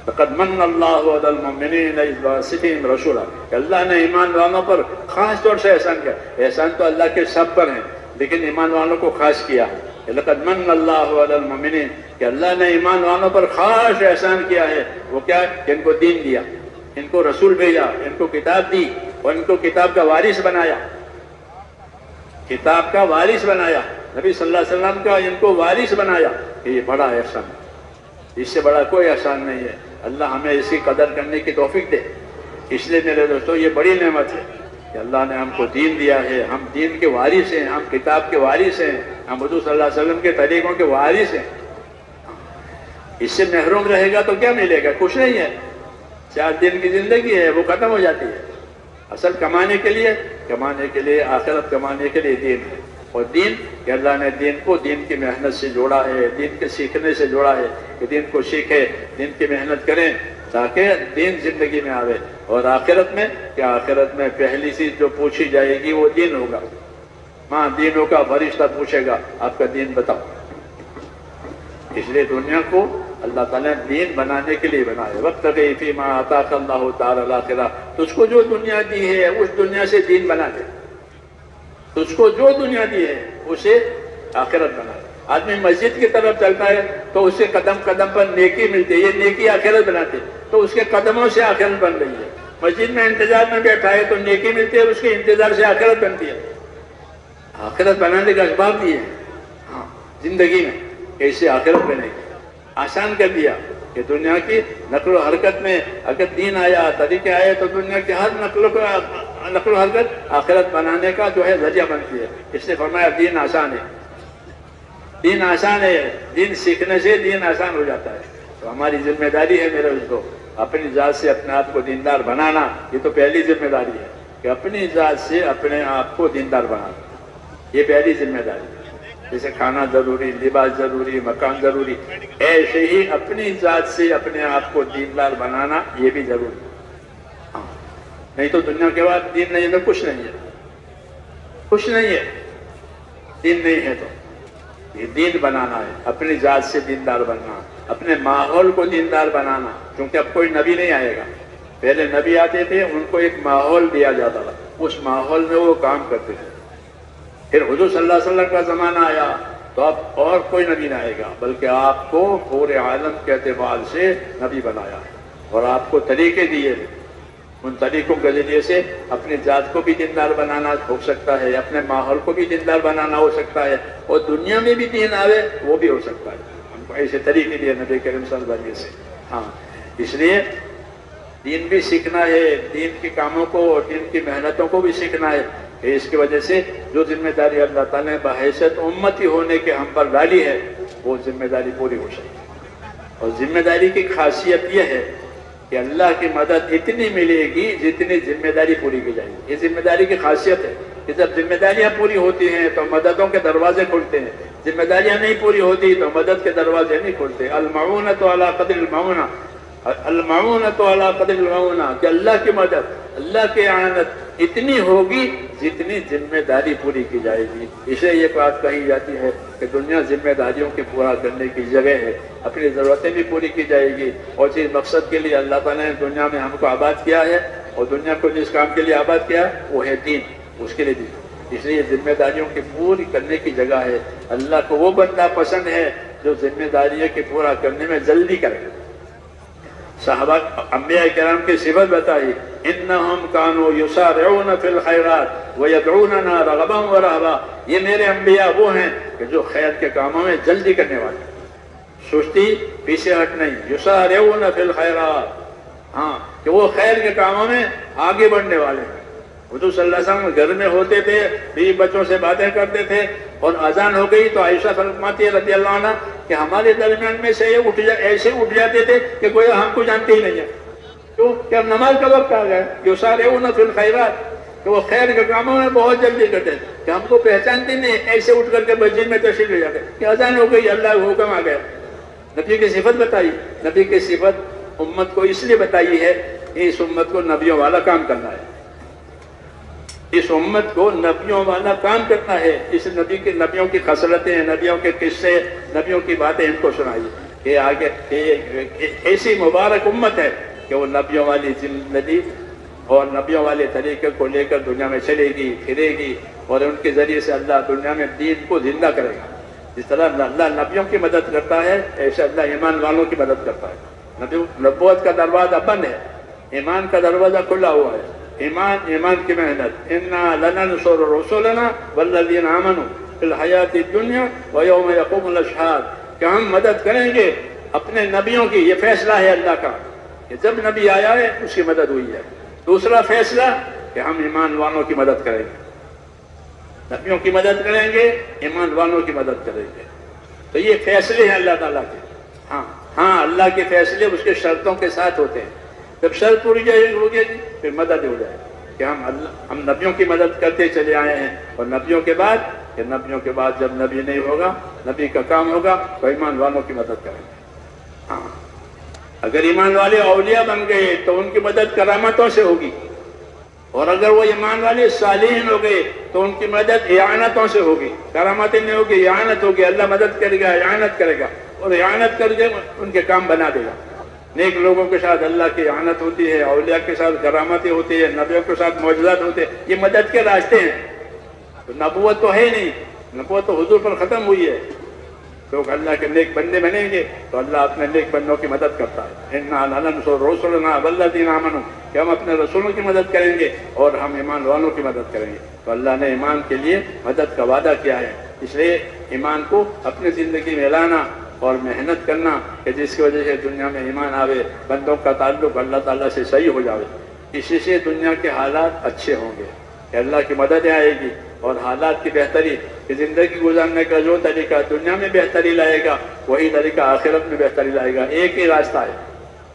لقد من اللہ علی المؤمنین اذ بعث فیہم رسولا. کہ اللہ نے ایمان والوں پر خاص طور سے احسان کیا. احسان تو اللہ کے سب پر ہیں لیکن ایمان والوں کو خاص کیا ہے. لقد من اللہ علی المؤمنین کہ اللہ نے ایمان والوں پر خاص احسان کیا ہے. وہ کیا ہے کہ ان کو دین دیا, ان کو رسول بھیجا, ان کو کتاب دی اور ان کو کتاب کا وارث بنایا. کتاب کا وارث بنایا. نبی صلی اللہ علیہ وسلم کا ان کو وارث بنایا. کہ یہ بڑا احسان ہے. اس سے بڑا کوئی احسان نہیں ہے. اللہ ہمیں اس کی قدر کرنے کی توفیق دے. اس لیے میرے دوستو یہ بڑی نعمت ہے کہ اللہ نے ہم کو دین دیا ہے. ہم دین کے وارث ہیں, ہم کتاب کے وارث ہیں, ہم حضور صلی اللہ علیہ وسلم کے طریقوں کے وارث ہیں. اس سے محروم رہے گا تو کیا ملے گا؟ کچھ نہیں ہے. 4 دن کی زندگی ہے وہ ختم ہو جاتی ہے. اصل کمانے کے لیے آخرت کمانے کے لیے دین ہے. اور دین کہ اللہ نے دین کو دین کی محنت سے جوڑا ہے, دین کے سیکھنے سے جوڑا ہے کہ دین کو سیکھے, دین کی محنت کریں تاکہ دین زندگی میں آوے. اور آخرت میں کہ آخرت میں پہلی چیز جو پوچھی جائے گی وہ دین ہوگا. ہاں دینوں کا فرشتہ پوچھے گا آپ کا دین بتاؤ. اس لیے دنیا کو اللہ تعالیٰ نے دین بنانے کے لیے بنایا. وابتغ فیما آتاک اللہ تعالی الآخرہ. تجھ کو جو دنیا دی ہے اس دنیا سے دین بنا دے. تجھ کو جو دنیا دی ہے اسے آخرت بنا دے. آدمی مسجد کی طرف چلتا ہے تو اسے قدم قدم پر نیکی ملتی ہے. یہ نیکی آخرت بناتے تو اس کے قدموں سے آخرت بن رہی ہے. مسجد میں انتظار میں بیٹھا ہے تو نیکی ملتی ہے, اس کے انتظار سے آخرت بنتی ہے. آخرت بنانے کا اسباب دیے ہاں زندگی میں کیسے آخرت بنے گی. آسان کر دیا کہ دنیا کی نقل و حرکت میں اگر دین آیا, طریقے آئے تو دنیا کی ہر نقل و حرکت آخرت بنانے کا جو ہے ذریعہ بنتی ہے. اس نے فرمایا دین آسان ہے. دین آسان ہے. دین سیکھنے سے دین آسان ہو جاتا ہے. تو ہماری ذمہ داری ہے میرے دوستو اپنی ذات سے اپنے آپ کو دیندار بنانا. یہ تو پہلی ذمہ داری ہے کہ اپنی ذات سے اپنے آپ کو دیندار بنانا. یہ پہلی ذمہ داری ہے. جیسے کھانا ضروری, لباس ضروری, مکان ضروری, ایسے ہی اپنی ذات سے اپنے آپ کو دیندار بنانا یہ بھی ضروری ہے. ہاں نہیں تو دنیا کے بعد دین نہیں ہے تو کچھ نہیں ہے. کچھ نہیں ہے. دین نہیں ہے تو یہ دین بنانا ہے. اپنی ذات سے دیندار بننا, اپنے ماحول کو دیندار بنانا. کیونکہ اب کوئی نبی نہیں آئے گا. پہلے نبی آتے تھے, ان کو ایک ماحول دیا جاتا تھا, اس ماحول میں وہ کام کرتے تھے. پھر حضور صلی اللہ علیہ وسلم کا زمانہ آیا تو اب اور کوئی نبی نہ آئے گا بلکہ آپ کو پورے عالم کے اعتبار سے نبی بنایا اور آپ کو طریقے دیے. ان طریقوں کے ذریعے سے اپنی ذات کو بھی دیندار بنانا ہو سکتا ہے, اپنے ماحول کو بھی دیندار بنانا ہو سکتا ہے, اور دنیا میں بھی دین آوے وہ بھی ہو سکتا ہے. ہم کو ایسے طریقے دیے نبی کریم صلی اللہ علیہ وسلم سے. ہاں اس لیے دین بھی سیکھنا ہے, دین کے کاموں کو اور دین کی محنتوں کو بھی سیکھنا ہے. اس کی وجہ سے جو ذمہ داری اللہ تعالیٰ نے بحیثیت امتی ہونے کے ہم پر ڈالی ہے وہ ذمہ داری پوری ہو سکے. اور ذمہ داری کی خاصیت یہ ہے کہ اللہ کی مدد اتنی ملے گی جتنی ذمہ داری پوری کی جائے گی. یہ ذمہ داری کی خاصیت ہے کہ جب ذمہ داریاں پوری ہوتی ہیں تو مددوں کے دروازے کھلتے ہیں. ذمہ داریاں نہیں پوری ہوتی تو مدد کے دروازے نہیں کھلتے. المعونۃ علی قدر المعونہ, المعونۃ علی قدر المعونہ کہ اللہ کی مدد, اللہ کی اعانت اتنی ہوگی جتنی ذمہ داری پوری کی جائے گی. اسے یہ بات کہی جاتی ہے کہ دنیا ذمہ داریوں کے پورا کرنے کی جگہ ہے. اپنی ضرورتیں بھی پوری کی جائے گی اور جس مقصد کے لیے اللہ تعالیٰ نے دنیا میں ہم کو آباد کیا ہے اور دنیا کو جس کام کے لیے آباد کیا ہے وہ ہے دین. اس کے لیے دین. اس لیے ذمہ داریوں کی پوری کرنے کی جگہ ہے. اللہ کو وہ بندہ پسند ہے جو ذمہ داریوں کے پورا کرنے میں جلدی کرے. صحابہ انبیاء کرام کی صفت بتائی, انہم کانوا یسارعون فی الخیرات ویدعوننا رغبا ورہبا. یہ میرے انبیاء وہ ہیں کہ جو خیر کے کاموں میں جلدی کرنے والے, سستی پیچھے ہٹ نہیں. یسارعون فی الخیرات, ہاں کہ وہ خیر کے کاموں میں آگے بڑھنے والے ہیں. حضور صلی اللہ علیہ وسلم گھر میں ہوتے تھے, بیوی بچوں سے باتیں کرتے تھے, اور اذان ہو گئی تو عائشہ فرماتی ہے رضی اللہ عنہ کہ ہمارے درمیان میں سے یہ ایسے اٹھ جاتے تھے کہ گویا ہم کو جانتے ہی نہیں ہے. کیوں کہ نماز کا وقت آ گیا. یسارعون فی الخیرات کہ وہ خیر کے کاموں میں بہت جلدی کرتے تھے. کہ ہم کو پہچانتے نہیں، ایسے اٹھ کر کے مسجد میں تشریف لے جاتے کہ اذان ہو گئی، اللہ کا حکم آ گیا. نبی کی صفت بتائی. نبی کی صفت امت کو اس لیے بتائی ہے کہ اس امت کو نبیوں والا کام کرنا ہے. اس امت کو نبیوں والا کام کرنا ہے. اس نبیوں کی خصلتیں، نبیوں کے قصے، نبیوں کی باتیں ان کو سنائیے کہ آگے ایسی مبارک امت ہے کہ وہ نبیوں والی زندگی اور نبیوں والے طریقے کو لے کر دنیا میں چلے گی، پھرے گی، اور ان کے ذریعے سے اللہ دنیا میں دین کو زندہ کرے گا. جس طرح اللہ نبیوں کی مدد کرتا ہے، ایسے اللہ ایمان والوں کی مدد کرتا ہے. نبوت کا دروازہ بند ہے، ایمان کا دروازہ کھلا ہوا ہے. ایمان کی محنت، انا لننصر رسلنا والذین آمنوا فی الحیات الدنیا ویوم یقوم الاشہاد، کہ ہم مدد کریں گے اپنے نبیوں کی. یہ فیصلہ ہے اللہ کا کہ جب نبی آیا ہے اس کی مدد ہوئی ہے. دوسرا فیصلہ کہ ہم ایمان والوں کی مدد کریں گے، نبیوں کی مدد کریں گے، ایمان والوں کی مدد کریں گے. تو یہ فیصلے ہیں اللہ تعالیٰ کے. ہاں اللہ کے فیصلے اس کے شرطوں کے ساتھ ہوتے ہیں. جب شرط پوری ہوگی پھر مدد ہو جائے کہ ہم نبیوں کی مدد کرتے چلے آئے ہیں. اور نبیوں کے بعد جب نبی نہیں ہوگا، نبی کا کام ہوگا تو ایمان والوں کی مدد کریں گے. ہاں اگر ایمان والے اولیاء بن گئے تو ان کی مدد کرامتوں سے ہوگی، اور اگر وہ ایمان والے صالحین ہو گئے تو ان کی مدد اعانتوں سے ہوگی. کرامتیں نہیں ہوگی، اعانت ہوگی. اللہ مدد کرے گا، اعانت کرے گا، اور اعانت کر کے ان کے کام بنا دے گا. نیک لوگوں کے ساتھ اللہ کی اعانت ہوتی ہے، اولیاء کے ساتھ کرامتیں ہوتی ہے، نبیوں کے ساتھ معجزات ہوتے ہیں. یہ مدد کے راستے ہیں. تو نبوت تو ہے نہیں، نبوت تو حضور پر ختم ہوئی ہے. لوگ اللہ کے نیک بندے بنیں گے تو اللہ اپنے نیک بندوں کی مدد کرتا ہے. انا لننصر رسلنا والذین آمنوا، کہ ہم اپنے رسولوں کی مدد کریں گے اور ہم ایمان والوں کی مدد کریں گے. تو اللہ نے ایمان کے لیے مدد کا وعدہ کیا ہے. اس لیے ایمان کو اپنی زندگی میں لانا اور محنت کرنا کہ جس کی وجہ سے دنیا میں ایمان آوے، بندوں کا تعلق اللہ تعالیٰ سے صحیح ہو جاوے. اسی سے دنیا کے حالات اچھے ہوں گے کہ اللہ کی مدد آئے گی اور حالات کی بہتری، کہ زندگی گزارنے کا جو طریقہ دنیا میں بہتری لائے گا وہی طریقہ آخرت میں بہتری لائے گا. ایک ہی راستہ ہے،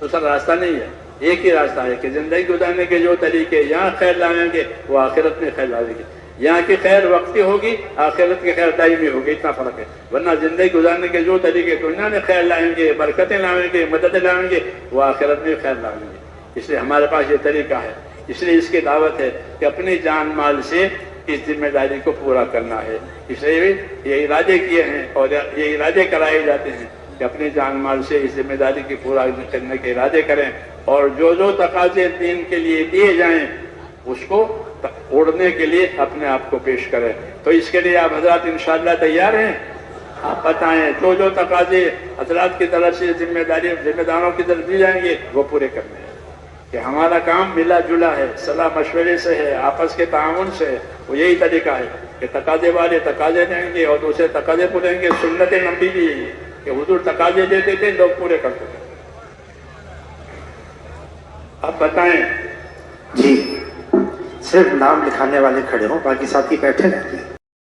دوسرا راستہ نہیں ہے. ایک ہی راستہ ہے کہ زندگی گزارنے کے جو طریقے یہاں خیر لائیں گے وہ آخرت میں خیر لائیں گے. یہاں کی خیر وقتی ہوگی، آخرت کی خیر دائمی ہوگی. اتنا فرق ہے. ورنہ زندگی گزارنے کے جو طریقے دنیا میں خیر لائیں گے، برکتیں لائیں گے، مدد لائیں گے، وہ آخرت میں خیر لائیں گے. اس لیے ہمارے پاس یہ طریقہ ہے. اس لیے اس کی دعوت ہے کہ اپنی جان مال سے اس ذمہ داری کو پورا کرنا ہے. اس لیے یہ ارادے کیے ہیں اور یہ ارادے کرائے جاتے ہیں کہ اپنی جان مال سے اس ذمہ داری کی پورا کرنے کے ارادے کریں، اور جو تقاضے دین کے لیے دیے جائیں اس کو اوڑھنے کے لیے اپنے آپ کو پیش کریں. تو اس کے لیے آپ حضرات انشاءاللہ تیار ہیں؟ آپ بتائیں جو تقاضے حضرات کی طرف سے ذمہ داروں کی طرف دی جائیں گے وہ پورے کرنے ہیں. کہ ہمارا کام ملا جلا ہے، صلاح مشورے سے ہے، آپس کے تعاون سے ہے. وہ یہی طریقہ ہے کہ تقاضے والے تقاضے دیں گے اور دوسرے تقاضے پوریں گے. سنت نبی بھی یہی ہے کہ حضور تقاضے دیتے تھے، لوگ پورے کرتے تھے. اب بتائیں. جی صرف نام لکھانے والے کھڑے ہوں، باقی ساتھی بیٹھے رہتے ہیں.